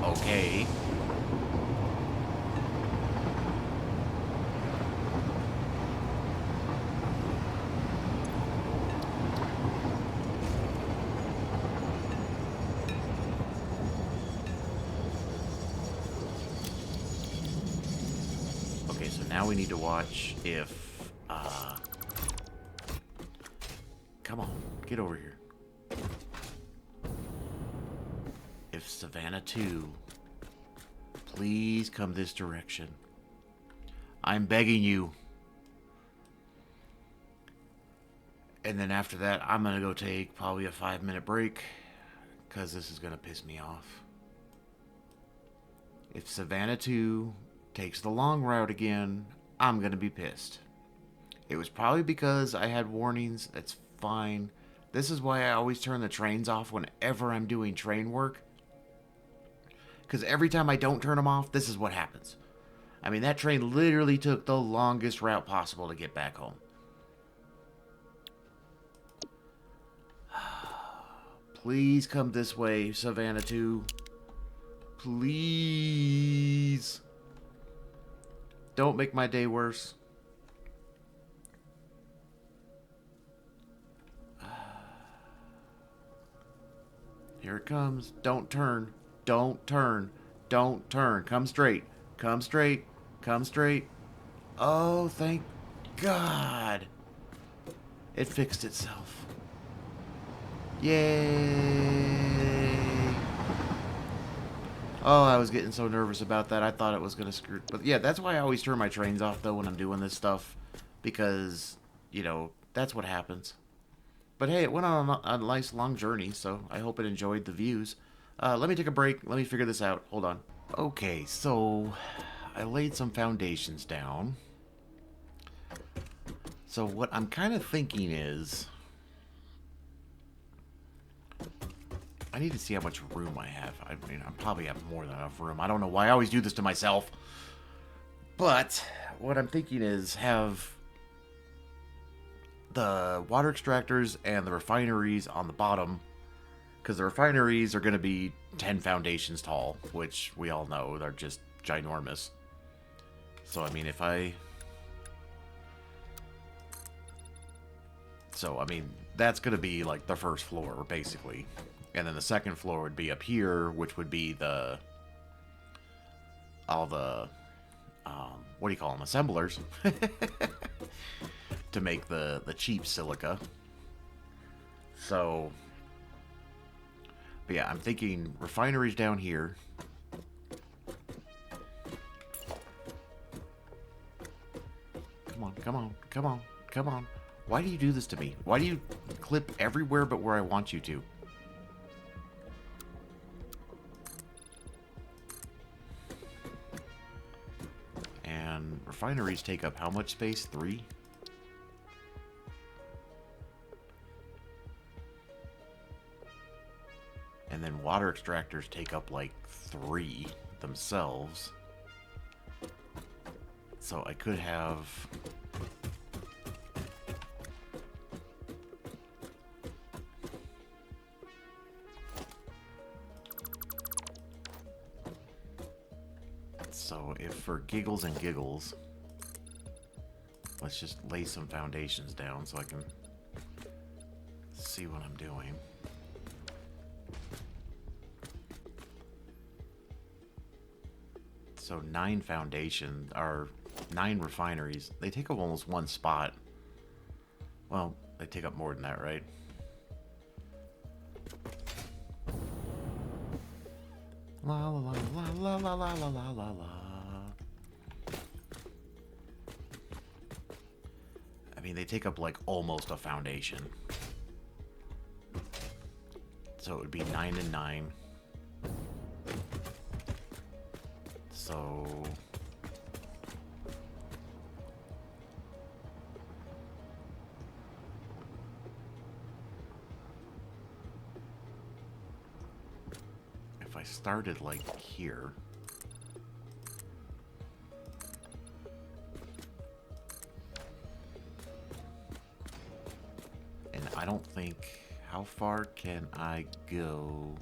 Okay. now we need to watch if... come on, get over here. If Savannah 2, please come this direction. I'm begging you. And then after that, I'm going to go take probably a 5-minute break, because this is going to piss me off. If Savannah 2 takes the long route again, I'm going to be pissed. It was probably because I had warnings. That's fine. This is why I always turn the trains off whenever I'm doing train work. Because every time I don't turn them off, this is what happens. I mean, that train literally took the longest route possible to get back home. Please come this way, Savannah 2. Please. Don't make my day worse. Here it comes. Don't turn. Don't turn. Don't turn. Come straight. Come straight. Come straight. Oh, thank God. It fixed itself. Yay. Oh, I was getting so nervous about that. I thought it was going to screw... But yeah, that's why I always turn my trains off, though, when I'm doing this stuff. Because, you know, that's what happens. But hey, it went on a nice long journey, so I hope it enjoyed the views. Let me take a break. Let me figure this out. Hold on. Okay, so I laid some foundations down. So what I'm kind of thinking is... I need to see how much room I have. I mean, I probably have more than enough room. I don't know why I always do this to myself. But what I'm thinking is have the water extractors and the refineries on the bottom. Because the refineries are going to be 10 foundations tall, which we all know they're just ginormous. So, I mean, if I... So, I mean, that's going to be like the first floor, basically. And then the second floor would be up here, which would be the... all the... what do you call them? Assemblers. To make the cheap silica. So... But yeah, I'm thinking refineries down here. Come on, come on, come on, come on. Why do you do this to me? Why do you clip everywhere but where I want you to? And refineries take up how much space? 3? And then water extractors take up like 3 themselves. So I could have... So if for giggles and giggles, let's just lay some foundations down so I can see what I'm doing. So 9 foundations, or 9 refineries. They take up almost 1 spot. Well, they take up more than that, right? La la la la la la la la la la la. I mean, they take up like almost a foundation. So it would be 9 and 9. So... if I started like here... and I don't think... how far can I go?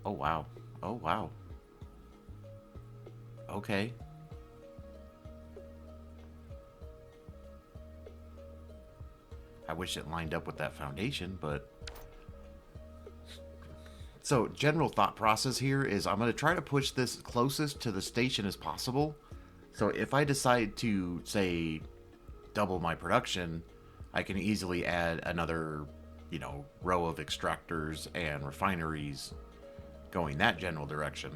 Oh, wow. Oh, wow. Okay. I wish it lined up with that foundation, but... So, general thought process here is I'm going to try to push this closest to the station as possible. So, if I decide to, say, double my production, I can easily add another, row of extractors and refineries going that general direction.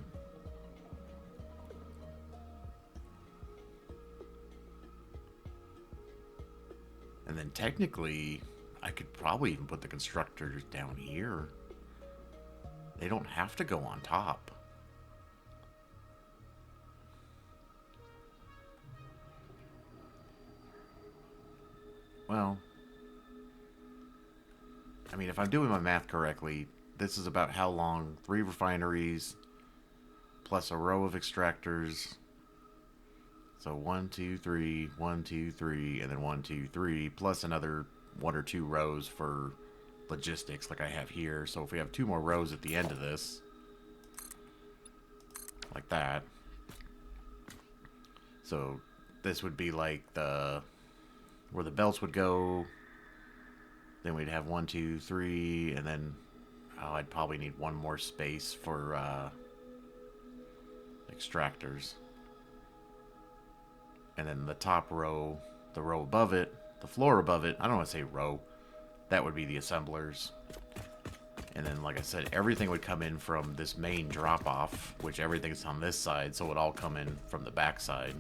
And then technically, I could probably even put the constructors down here. They don't have to go on top. Well, I mean, if I'm doing my math correctly, this is about how long 3 refineries plus a row of extractors. So 1, 2, 3, 1, 2, 3, and then 1, 2, 3, plus another 1 or 2 rows for logistics like I have here. So if we have 2 more rows at the end of this, like that. So this would be like where the belts would go. Then we'd have 1, 2, 3, and then I'd probably need 1 more space for extractors. And then the top row, the row above it, the floor above it, I don't want to say row, that would be the assemblers. And then, like I said, everything would come in from this main drop-off, which everything's on this side, so it would all come in from the back side.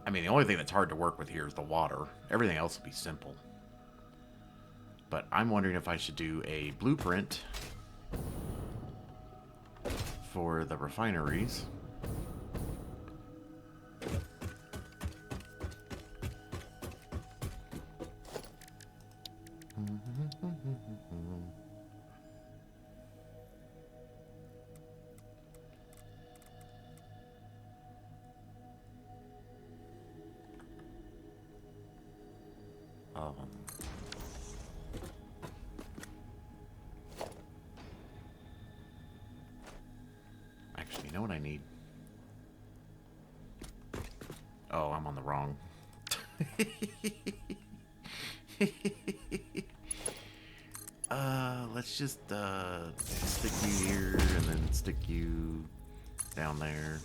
I mean, the only thing that's hard to work with here is the water. Everything else will be simple. But I'm wondering if I should do a blueprint for the refineries. Actually, you know what I need? Oh, I'm on the wrong. Let's just stick you here and then stick you down there.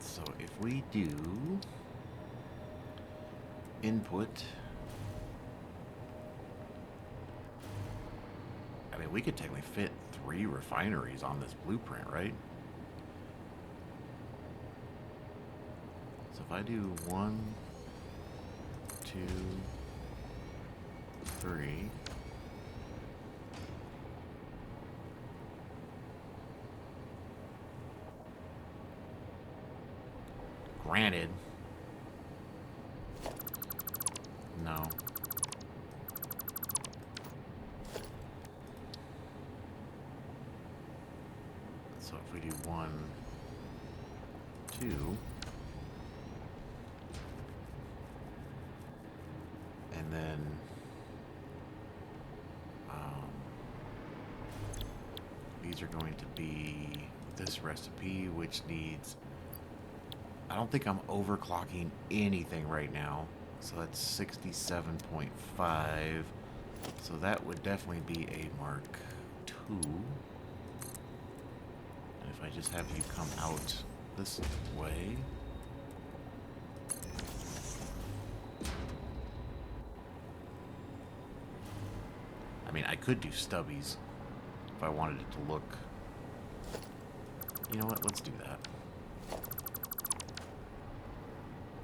So if we do input, I mean, we could technically fit 3 refineries on this blueprint, right? So if I do 1, 2, 3. Granted. No. So if we do 1, 2. And then these are going to be this recipe, which needs, I don't think I'm overclocking anything right now. So that's 67.5. So that would definitely be a Mark II. And if I just have you come out this way. I mean, I could do stubbies if I wanted it to look. You know what? Let's do that.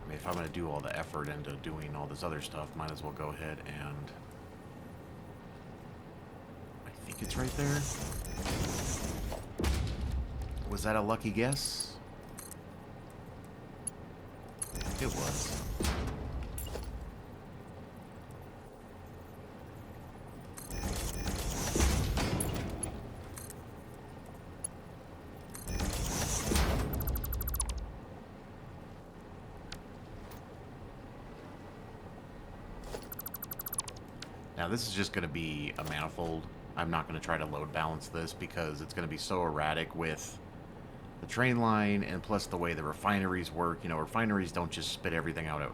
I mean, if I'm going to do all the effort into doing all this other stuff, might as well go ahead and... I think it's right there. Was that a lucky guess? It was. Now, this is just going to be a manifold. I'm not going to try to load balance this because it's going to be so erratic with the train line and plus the way the refineries work. You know, refineries don't just spit everything out at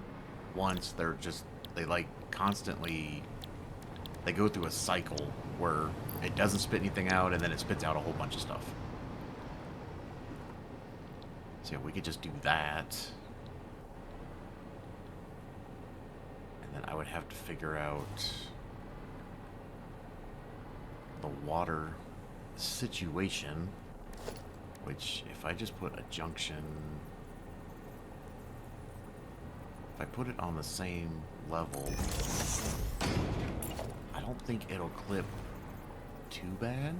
once. They like constantly, they go through a cycle where it doesn't spit anything out and then it spits out a whole bunch of stuff. So yeah, we could just do that. And then I would have to figure out the water situation, which if I just put a junction, if I put it on the same level, I don't think it'll clip too bad.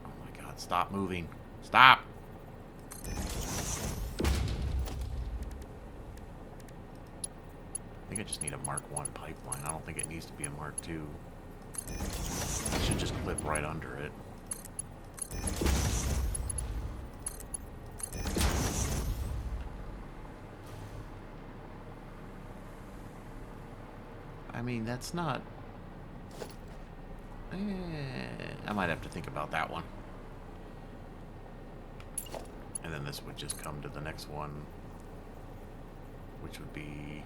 Oh my god, stop moving. Stop! I think I just need a Mark 1 pipeline. I don't think it needs to be a Mark 2. It should just clip right under it. I mean, that's not... I might have to think about that one. And then this would just come to the next one, which would be...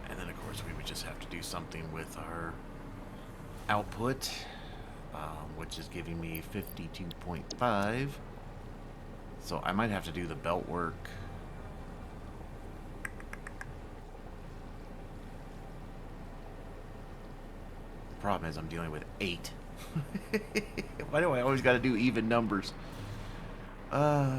And then, of course, we would just have to do something with our output, which is giving me 52.5. So I might have to do the belt work. The problem is I'm dealing with 8. Why do I always got to do even numbers? But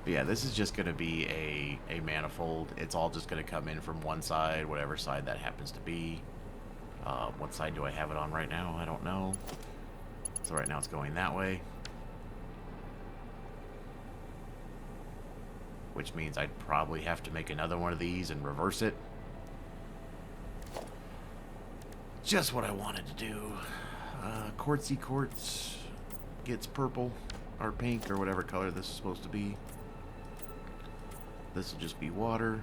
yeah, this is just going to be a manifold. It's all just going to come in from one side, whatever side that happens to be. What side do I have it on right now? I don't know. So right now it's going that way. Which means I'd probably have to make another one of these and reverse it. Just what I wanted to do. Quartzy quartz gets purple or pink or whatever color this is supposed to be. This will just be water.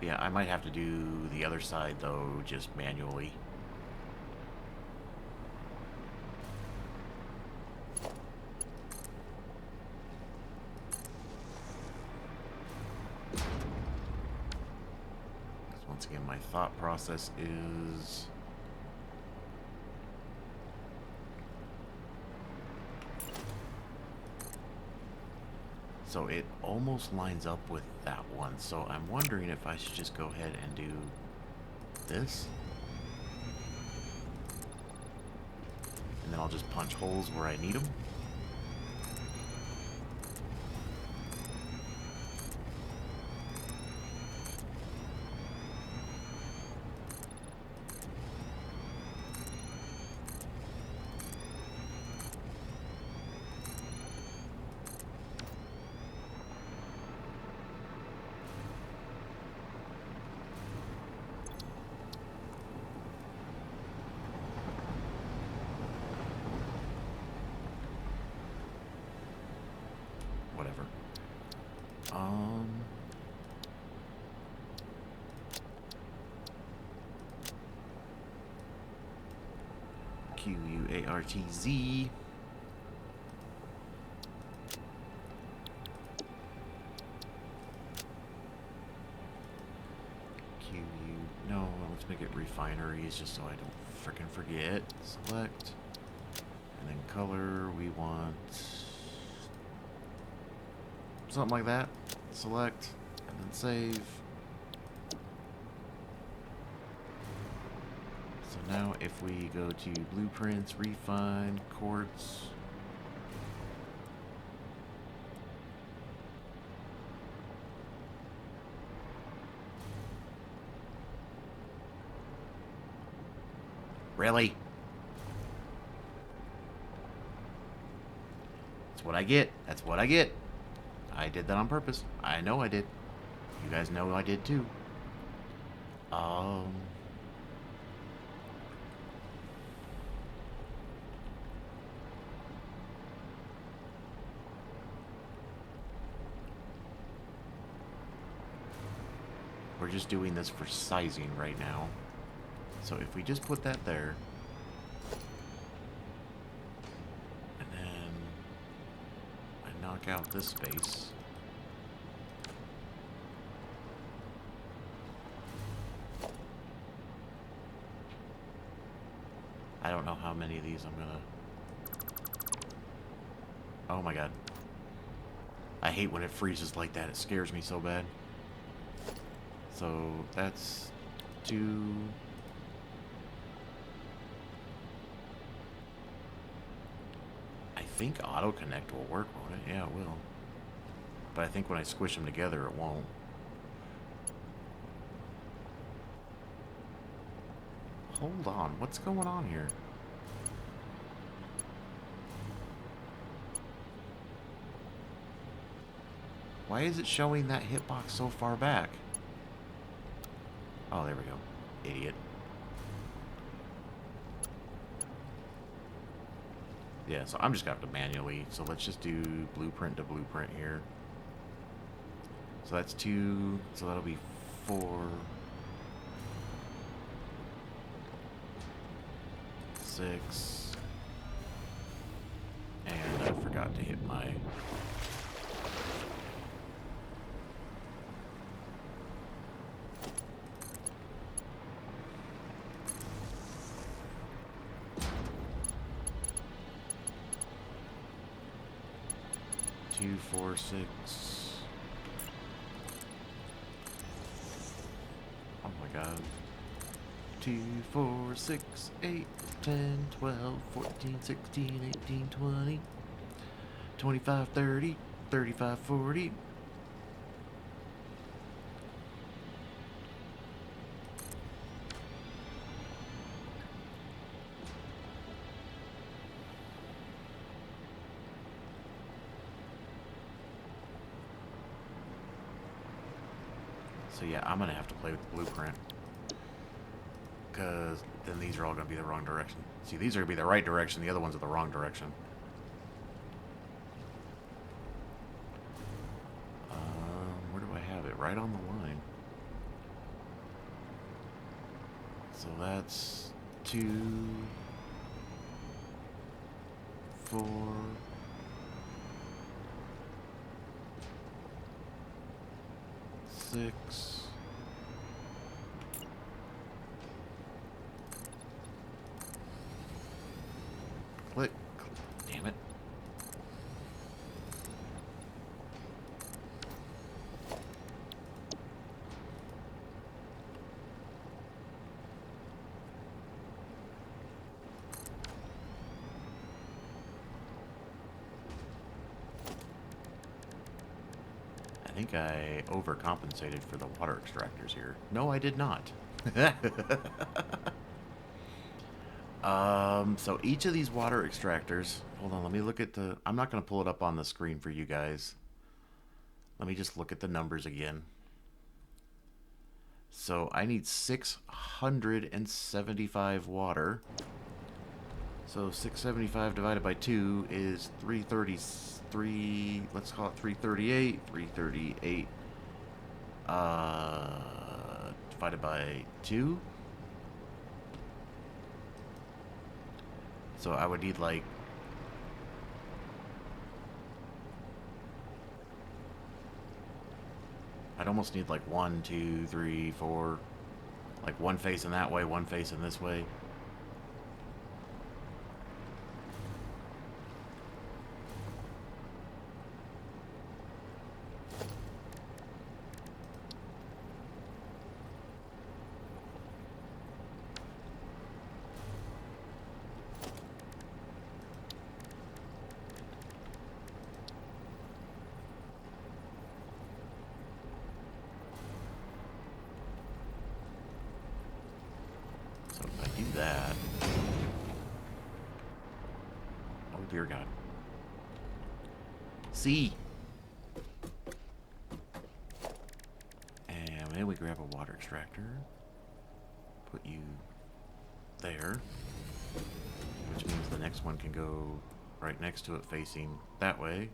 Yeah, I might have to do the other side though, just manually. Once again, my thought process is... So it almost lines up with that one. So I'm wondering if I should just go ahead and do this. And then I'll just punch holes where I need them. Whatever. Quartz. No, let's make it refineries just so I don't frickin' forget. Select. And then color, we want something like that. Select, and then save. So now if we go to blueprints, refine, quartz. Really? That's what I get. That's what I get. I did that on purpose. I know I did. You guys know I did too. Um... We're just doing this for sizing right now. So if we just put that there, and then I knock out this space, I don't know how many of these I'm gonna... Oh my god. I hate when it freezes like that. It scares me so bad. So that's 2. I think auto connect will work, won't it? Yeah, it will. But I think when I squish them together, it won't. Hold on, what's going on here? Why is it showing that hitbox so far back? Oh, there we go. Idiot. Yeah, so I'm just gonna have to manually. So let's just do blueprint to blueprint here. So that's 2. So that'll be 4. 6. And I forgot to hit my... Two, 4, 6. Oh my god. 2, 4, 6, 8, 10, 12, 14, 16, 18, 20, 25, 30, 35, 40. So yeah, I'm gonna have to play with the blueprint, because then these are all gonna be the wrong direction. See, these are gonna be the right direction, the other ones are the wrong direction. Where do I have it? Right on the line. So that's 2, 4, 6. Click. Damn it. I think I overcompensated for the water extractors here. No, I did not. So each of these water extractors, hold on, let me look at the, I'm not going to pull it up on the screen for you guys. Let me just look at the numbers again. So I need 675 water. So 675 divided by 2 is 333, let's call it 338. 338 divided by 2. So I would need like... I'd almost need like 1, 2, 3, 4. Like one facing that way, one facing this way. That. Oh dear God. C. Anyway, we grab a water extractor. Put you there. Which means the next one can go right next to it facing that way.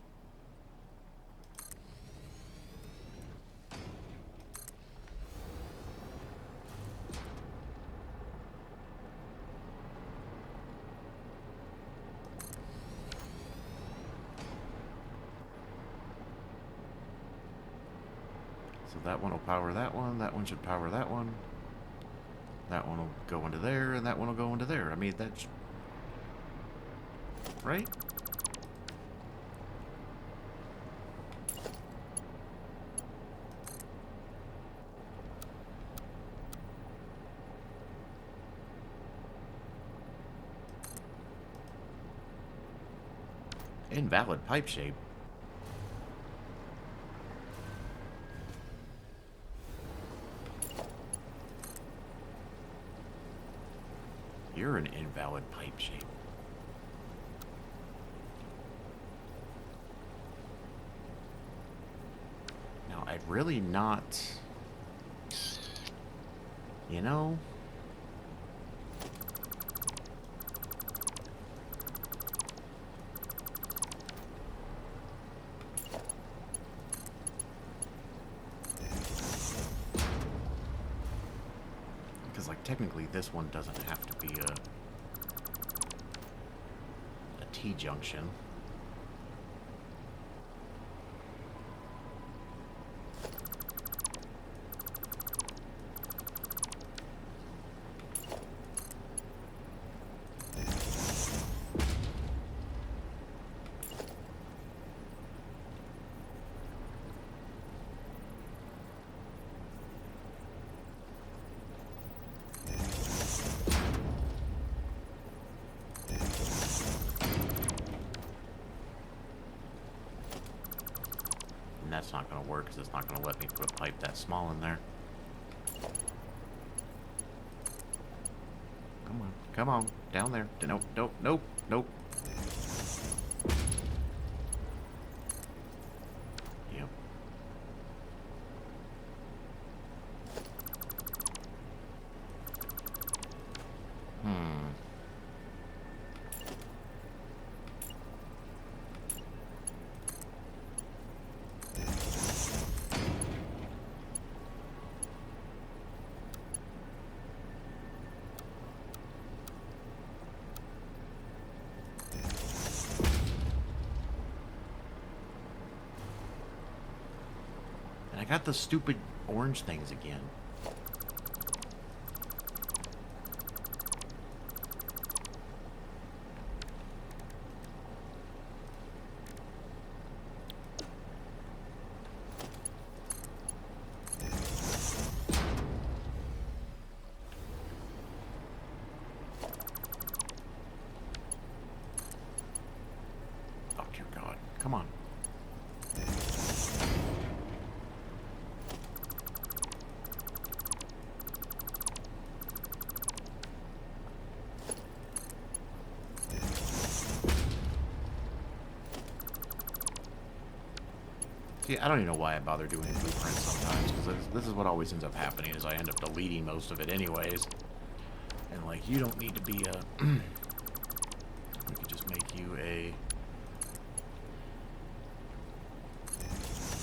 So that one will power that one should power that one. That one will go into there, and that one will go into there. I mean, that's... right? Invalid pipe shape. You're an invalid pipe shape. Now, I'd really not... You know... Because, like, technically this one doesn't have to be a T-junction. And that's not going to work because it's not going to let me put a pipe that small in there. Come on, down there. Nope, nope, nope, nope. Yep. I got the stupid orange things again. Oh, dear God. Come on. See, I don't even know why I bother doing blueprints sometimes, because this is what always ends up happening, is I end up deleting most of it anyways. And, like, you don't need to be a... we could just make you a...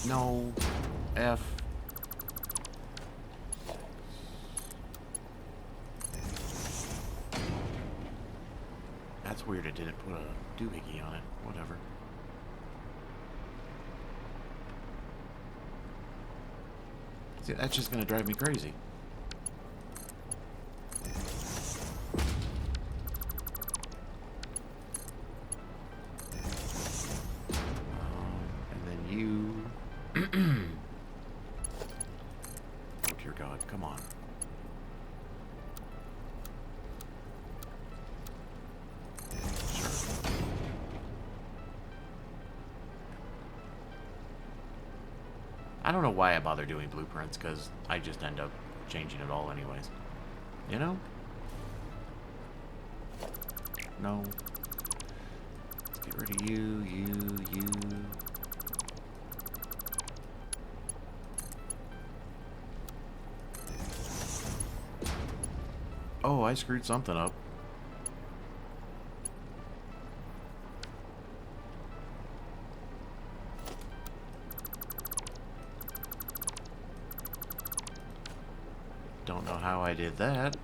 No. F. That's weird, it didn't put a doohickey on it. Whatever. See, that's just gonna drive me crazy. And then you... Oh, dear God, come on. Sure. I don't know why I bother doing blueprints, because I just end up changing it all anyways. You know? No. Let's get rid of you. I screwed something up. Don't know how I did that.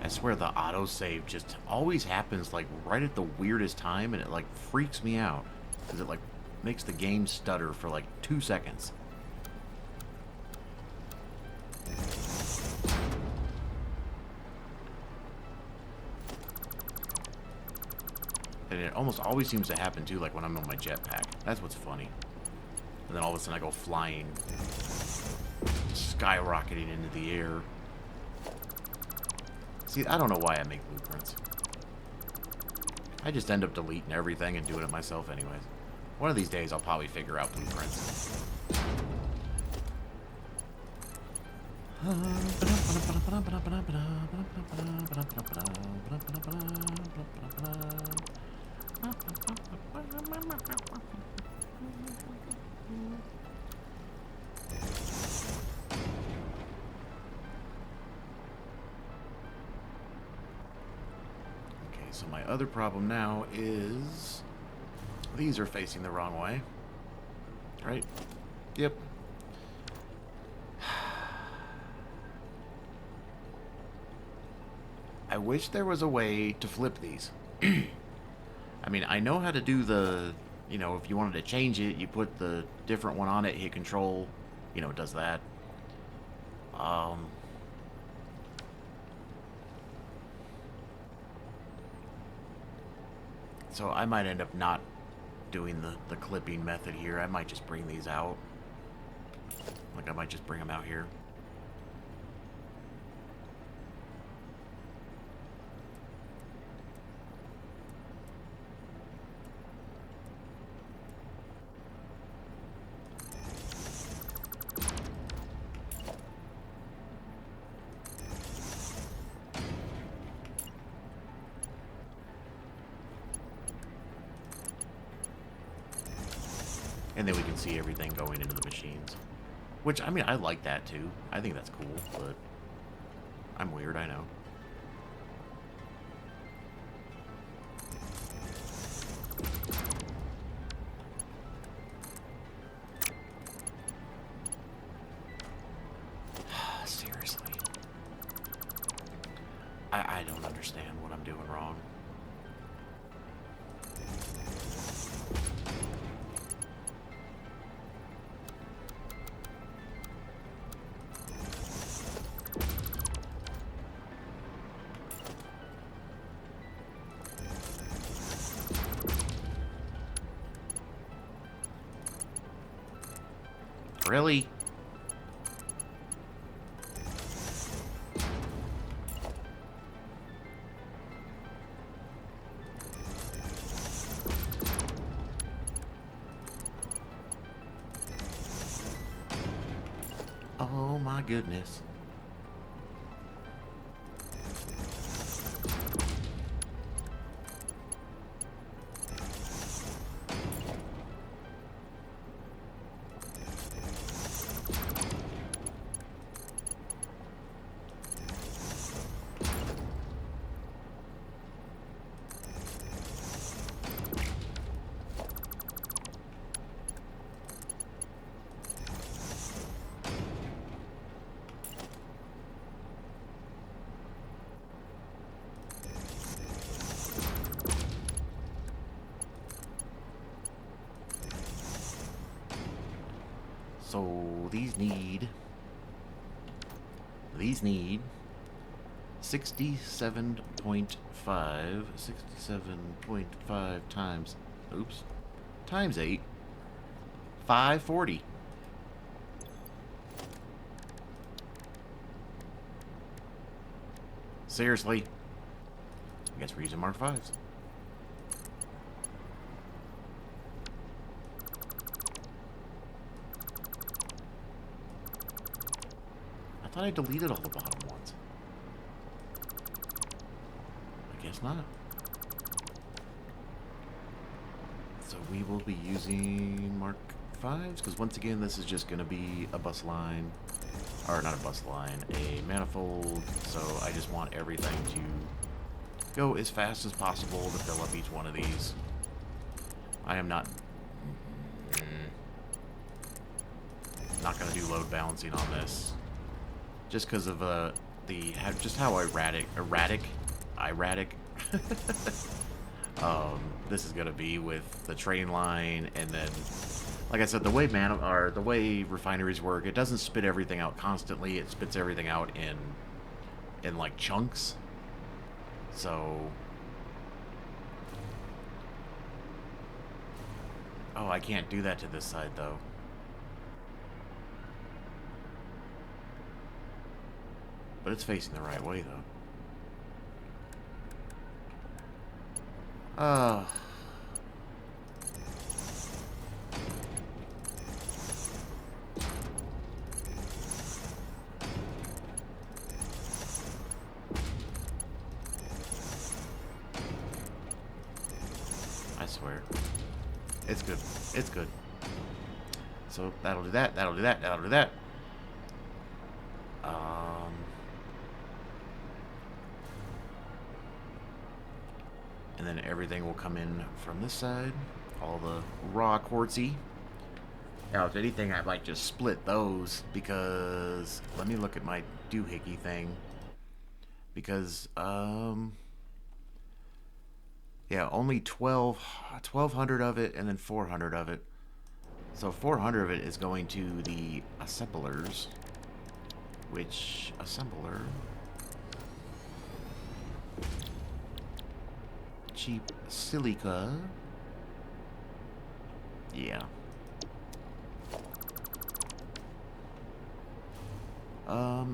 I swear the autosave just always happens like right at the weirdest time, and it like freaks me out because it like makes the game stutter for like 2 seconds. And it almost always seems to happen too, like when I'm on my jetpack. That's what's funny. And then all of a sudden I go flying, skyrocketing into the air. See, I don't know why I make blueprints. I just end up deleting everything and doing it myself anyways. One of these days I'll probably figure out blueprints. So my other problem now is these are facing the wrong way, right? Yep. I wish there was a way to flip these. I mean, I know how to do the, you know, if you wanted to change it, you put the different one on it, hit control, you know, it does that. So I might end up not doing the clipping method here. I might just bring these out. Like, I might just bring them out here. And then we can see everything going into the machines. Which, I mean, I like that too. I think that's cool, but I'm weird, I know. Seriously. I don't understand what I'm doing wrong. Really? Oh my goodness. So these need these need 67.5. 67.5 times, oops, times 8. 540. Seriously. I guess we're using Mark 5s. I thought I deleted all the bottom ones. I guess not. So we will be using Mark 5s, because once again, this is just going to be a bus line. Or not a bus line, a manifold. So I just want everything to go as fast as possible to fill up each one of these. I am not going to do load balancing on this, just because of just how erratic this is going to be with the train line. And then, like I said, the way refineries work, it doesn't spit everything out constantly. It spits everything out in like chunks. So, oh, I can't do that to this side though. But it's facing the right way though. I swear. It's good. It's good. So that'll do that, that'll do that, that'll do that. And then everything will come in from this side. All the raw quartzy. Now, if anything, I might just split those, because let me look at my doohickey thing. Because, yeah, only 1,200 of it, and then 400 of it. So 400 of it is going to the assemblers, which assembler, cheap silica, yeah.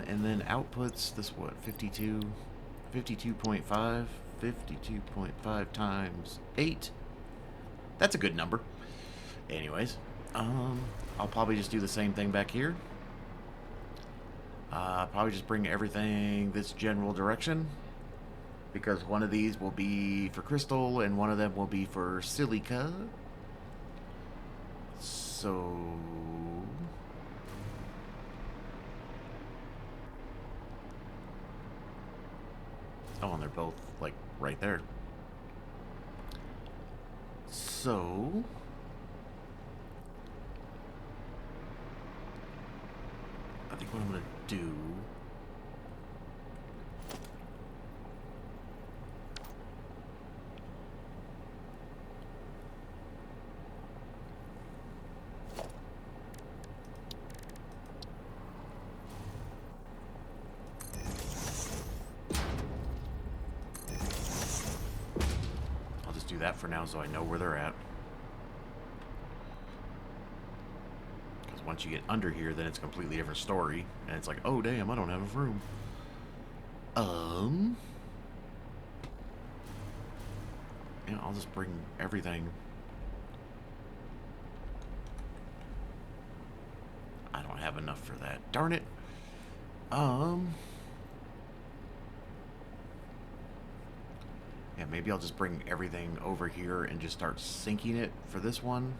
And then outputs, this what, 52.5, 52.5 times 8. That's a good number. Anyways, I'll probably just do the same thing back here. Probably just bring everything this general direction, because one of these will be for crystal and one of them will be for silica. So oh, and they're both like right there. So I think what I'm gonna do, I'll just do that for now so I know where they're at. Because once you get under here, then it's a completely different story. And it's like, oh damn, I don't have enough room. Yeah, I'll just bring everything. I don't have enough for that. Darn it. Yeah, maybe I'll just bring everything over here and just start sinking it for this one.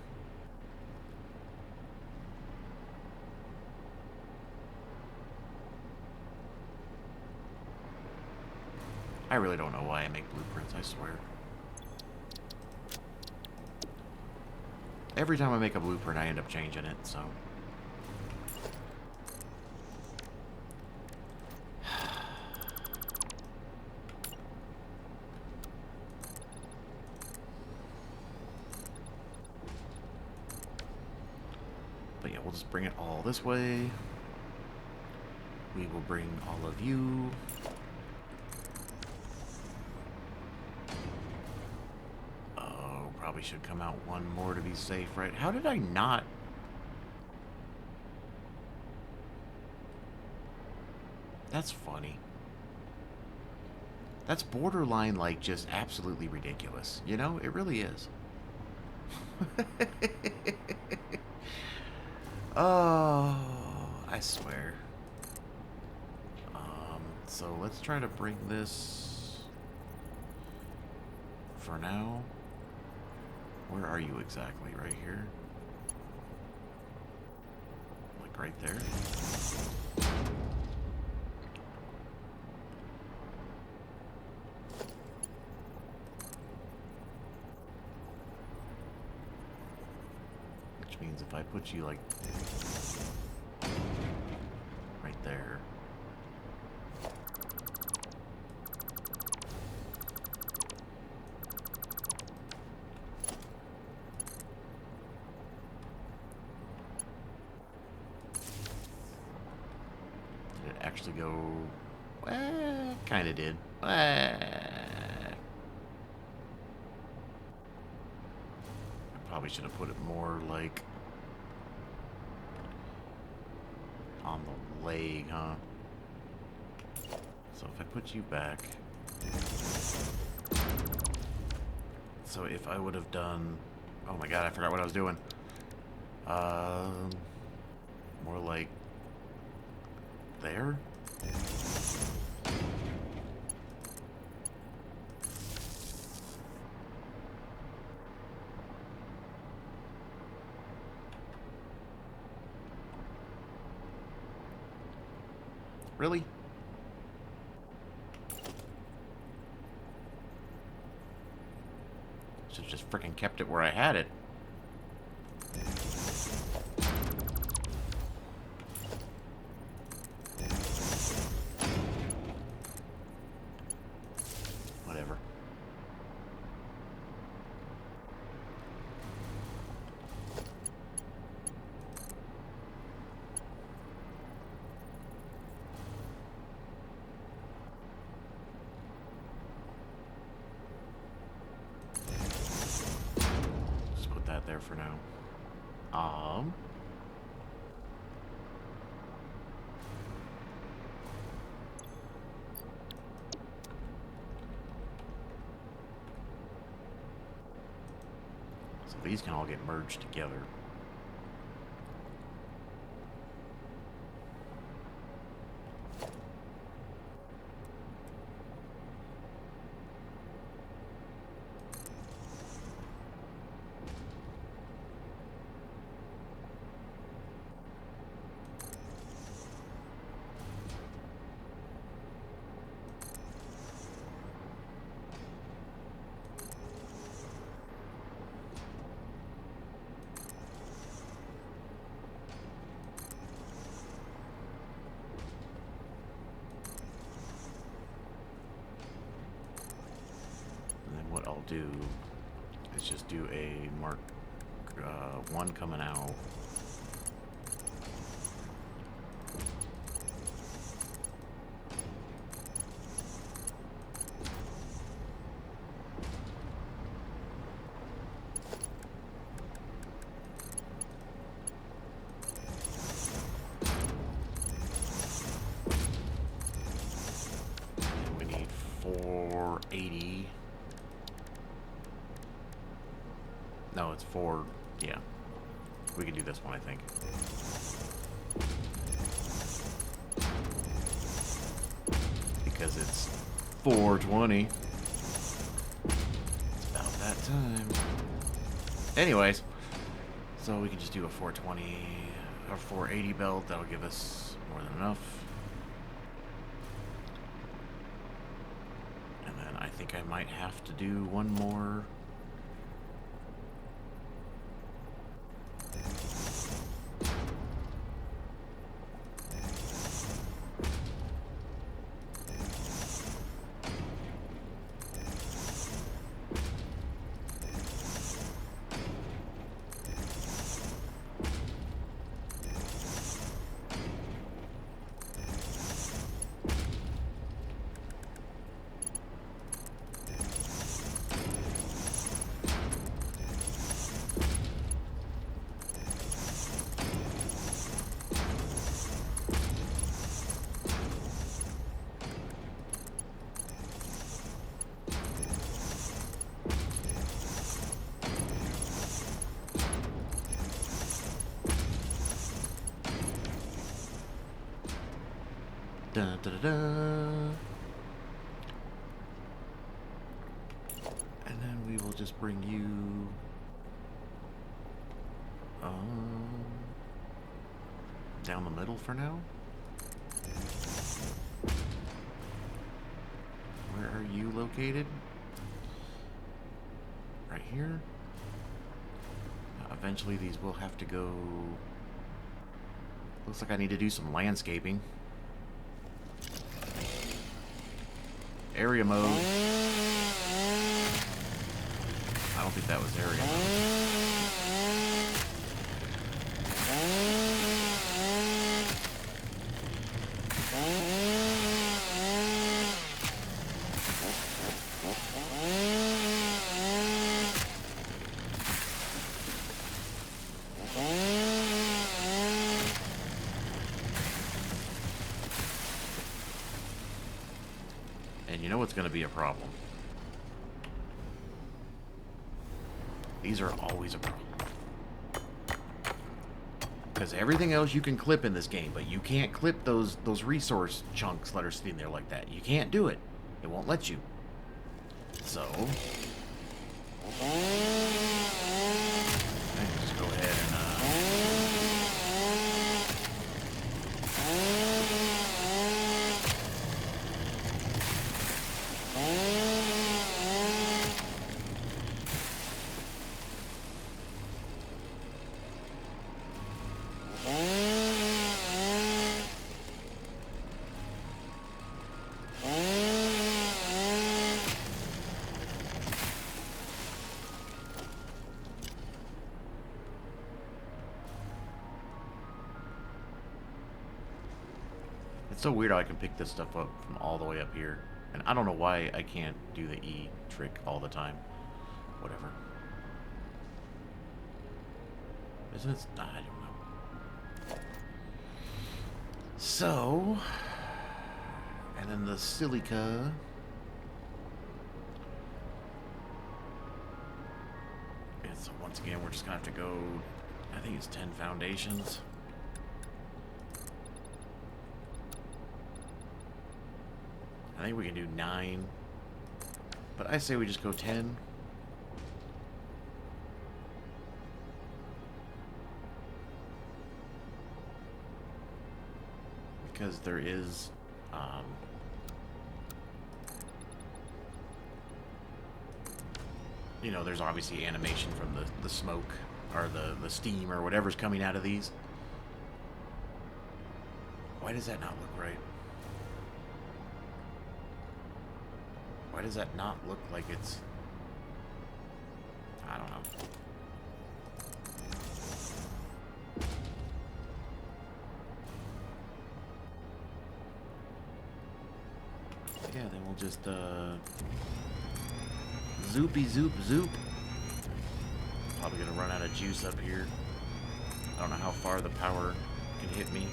I really don't know why I make blueprints, I swear. Every time I make a blueprint, I end up changing it, so. But yeah, we'll just bring it all this way. We will bring all of you. Oh, probably should come out one more to be safe, right? How did I not... That's funny. That's borderline, like, just absolutely ridiculous. You know? It really is. Oh, I swear. So let's try to bring this for now. Where are you exactly? Right here? Like right there? Which means if I put you like right there. Actually go, kind of did. I probably should have put it more like on the leg, huh? So if I put you back, so if I would have done, oh my god, I forgot what I was doing. More like there. Really? Should've just freaking kept it where I had it. Whatever. Just put that there for now. So these can all get merged together. What I'll do is just do a mark 1 coming out. And we need 480. No, it's 4. Yeah. We can do this one, I think. Because it's 420. It's about that time. Anyways, so we can just do a 420 or 480 belt. That'll give us more than enough. And then I think I might have to do one more. Dun, dun, dun, dun. And then we will just bring you down the middle for now. Where are you located? Right here. Eventually these will have to go. Looks like I need to do some landscaping. Area mode. I don't think that was area mode. And you know what's going to be a problem? These are always a problem. Because everything else you can clip in this game, but you can't clip those resource chunks that are sitting there like that. You can't do it. It won't let you. So, just go ahead and it's so weird how I can pick this stuff up from all the way up here. And I don't know why I can't do the E trick all the time. Whatever. Isn't it? I don't know. So, and then the silica. And so once again, we're just gonna have to go, I think it's 10 foundations. I think we can do 9, but I say we just go 10. Because there is, you know, there's obviously animation from the smoke, or the steam, or whatever's coming out of these. Why does that not look right? Why does that not look like it's... I don't know. Yeah, then we'll just, zoopy zoop zoop. Probably gonna run out of juice up here. I don't know how far the power can hit me.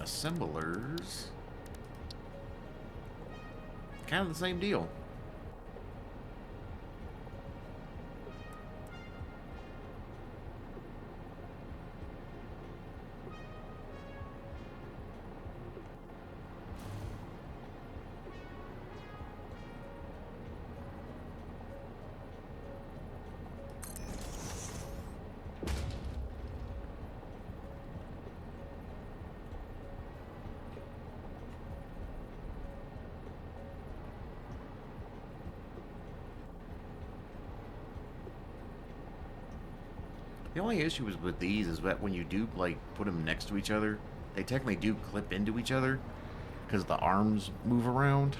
Assemblers, kind of the same deal. The only issue is with these is that when you do, like, put them next to each other, they technically do clip into each other because the arms move around.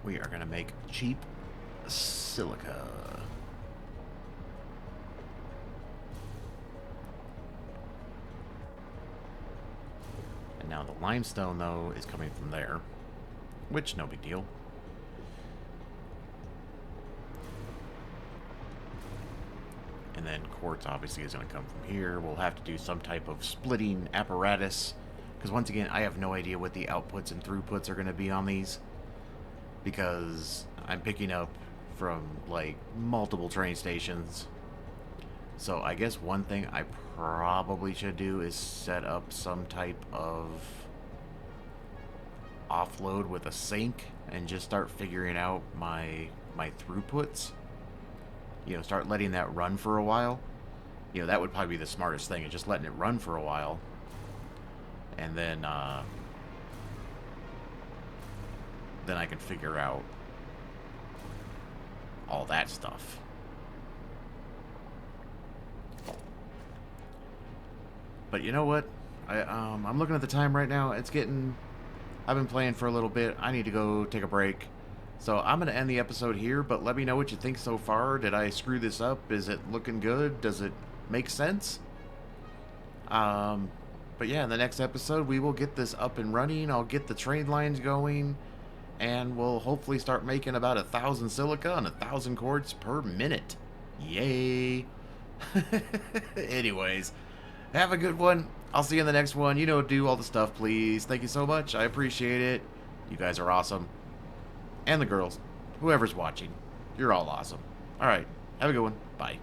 we are going to make cheap silica. And now the limestone, though, is coming from there, which, no big deal. And then quartz obviously is going to come from here. We'll have to do some type of splitting apparatus, because once again, I have no idea what the outputs and throughputs are going to be on these, because I'm picking up from like multiple train stations. So I guess one thing I probably should do is set up some type of offload with a sink and just start figuring out my throughputs. You know, start letting that run for a while. You know, that would probably be the smartest thing, is just letting it run for a while. And then I can figure out all that stuff. But you know what? I'm looking at the time right now. It's getting... I've been playing for a little bit. I need to go take a break. So I'm going to end the episode here, but let me know what you think so far. Did I screw this up? Is it looking good? Does it make sense? But yeah, in the next episode, we will get this up and running. I'll get the train lines going, and we'll hopefully start making about 1,000 silica and 1,000 quartz per minute. Yay! Anyways, have a good one. I'll see you in the next one. You know, do all the stuff, please. Thank you so much. I appreciate it. You guys are awesome. And the girls. Whoever's watching. You're all awesome. Alright. Have a good one. Bye.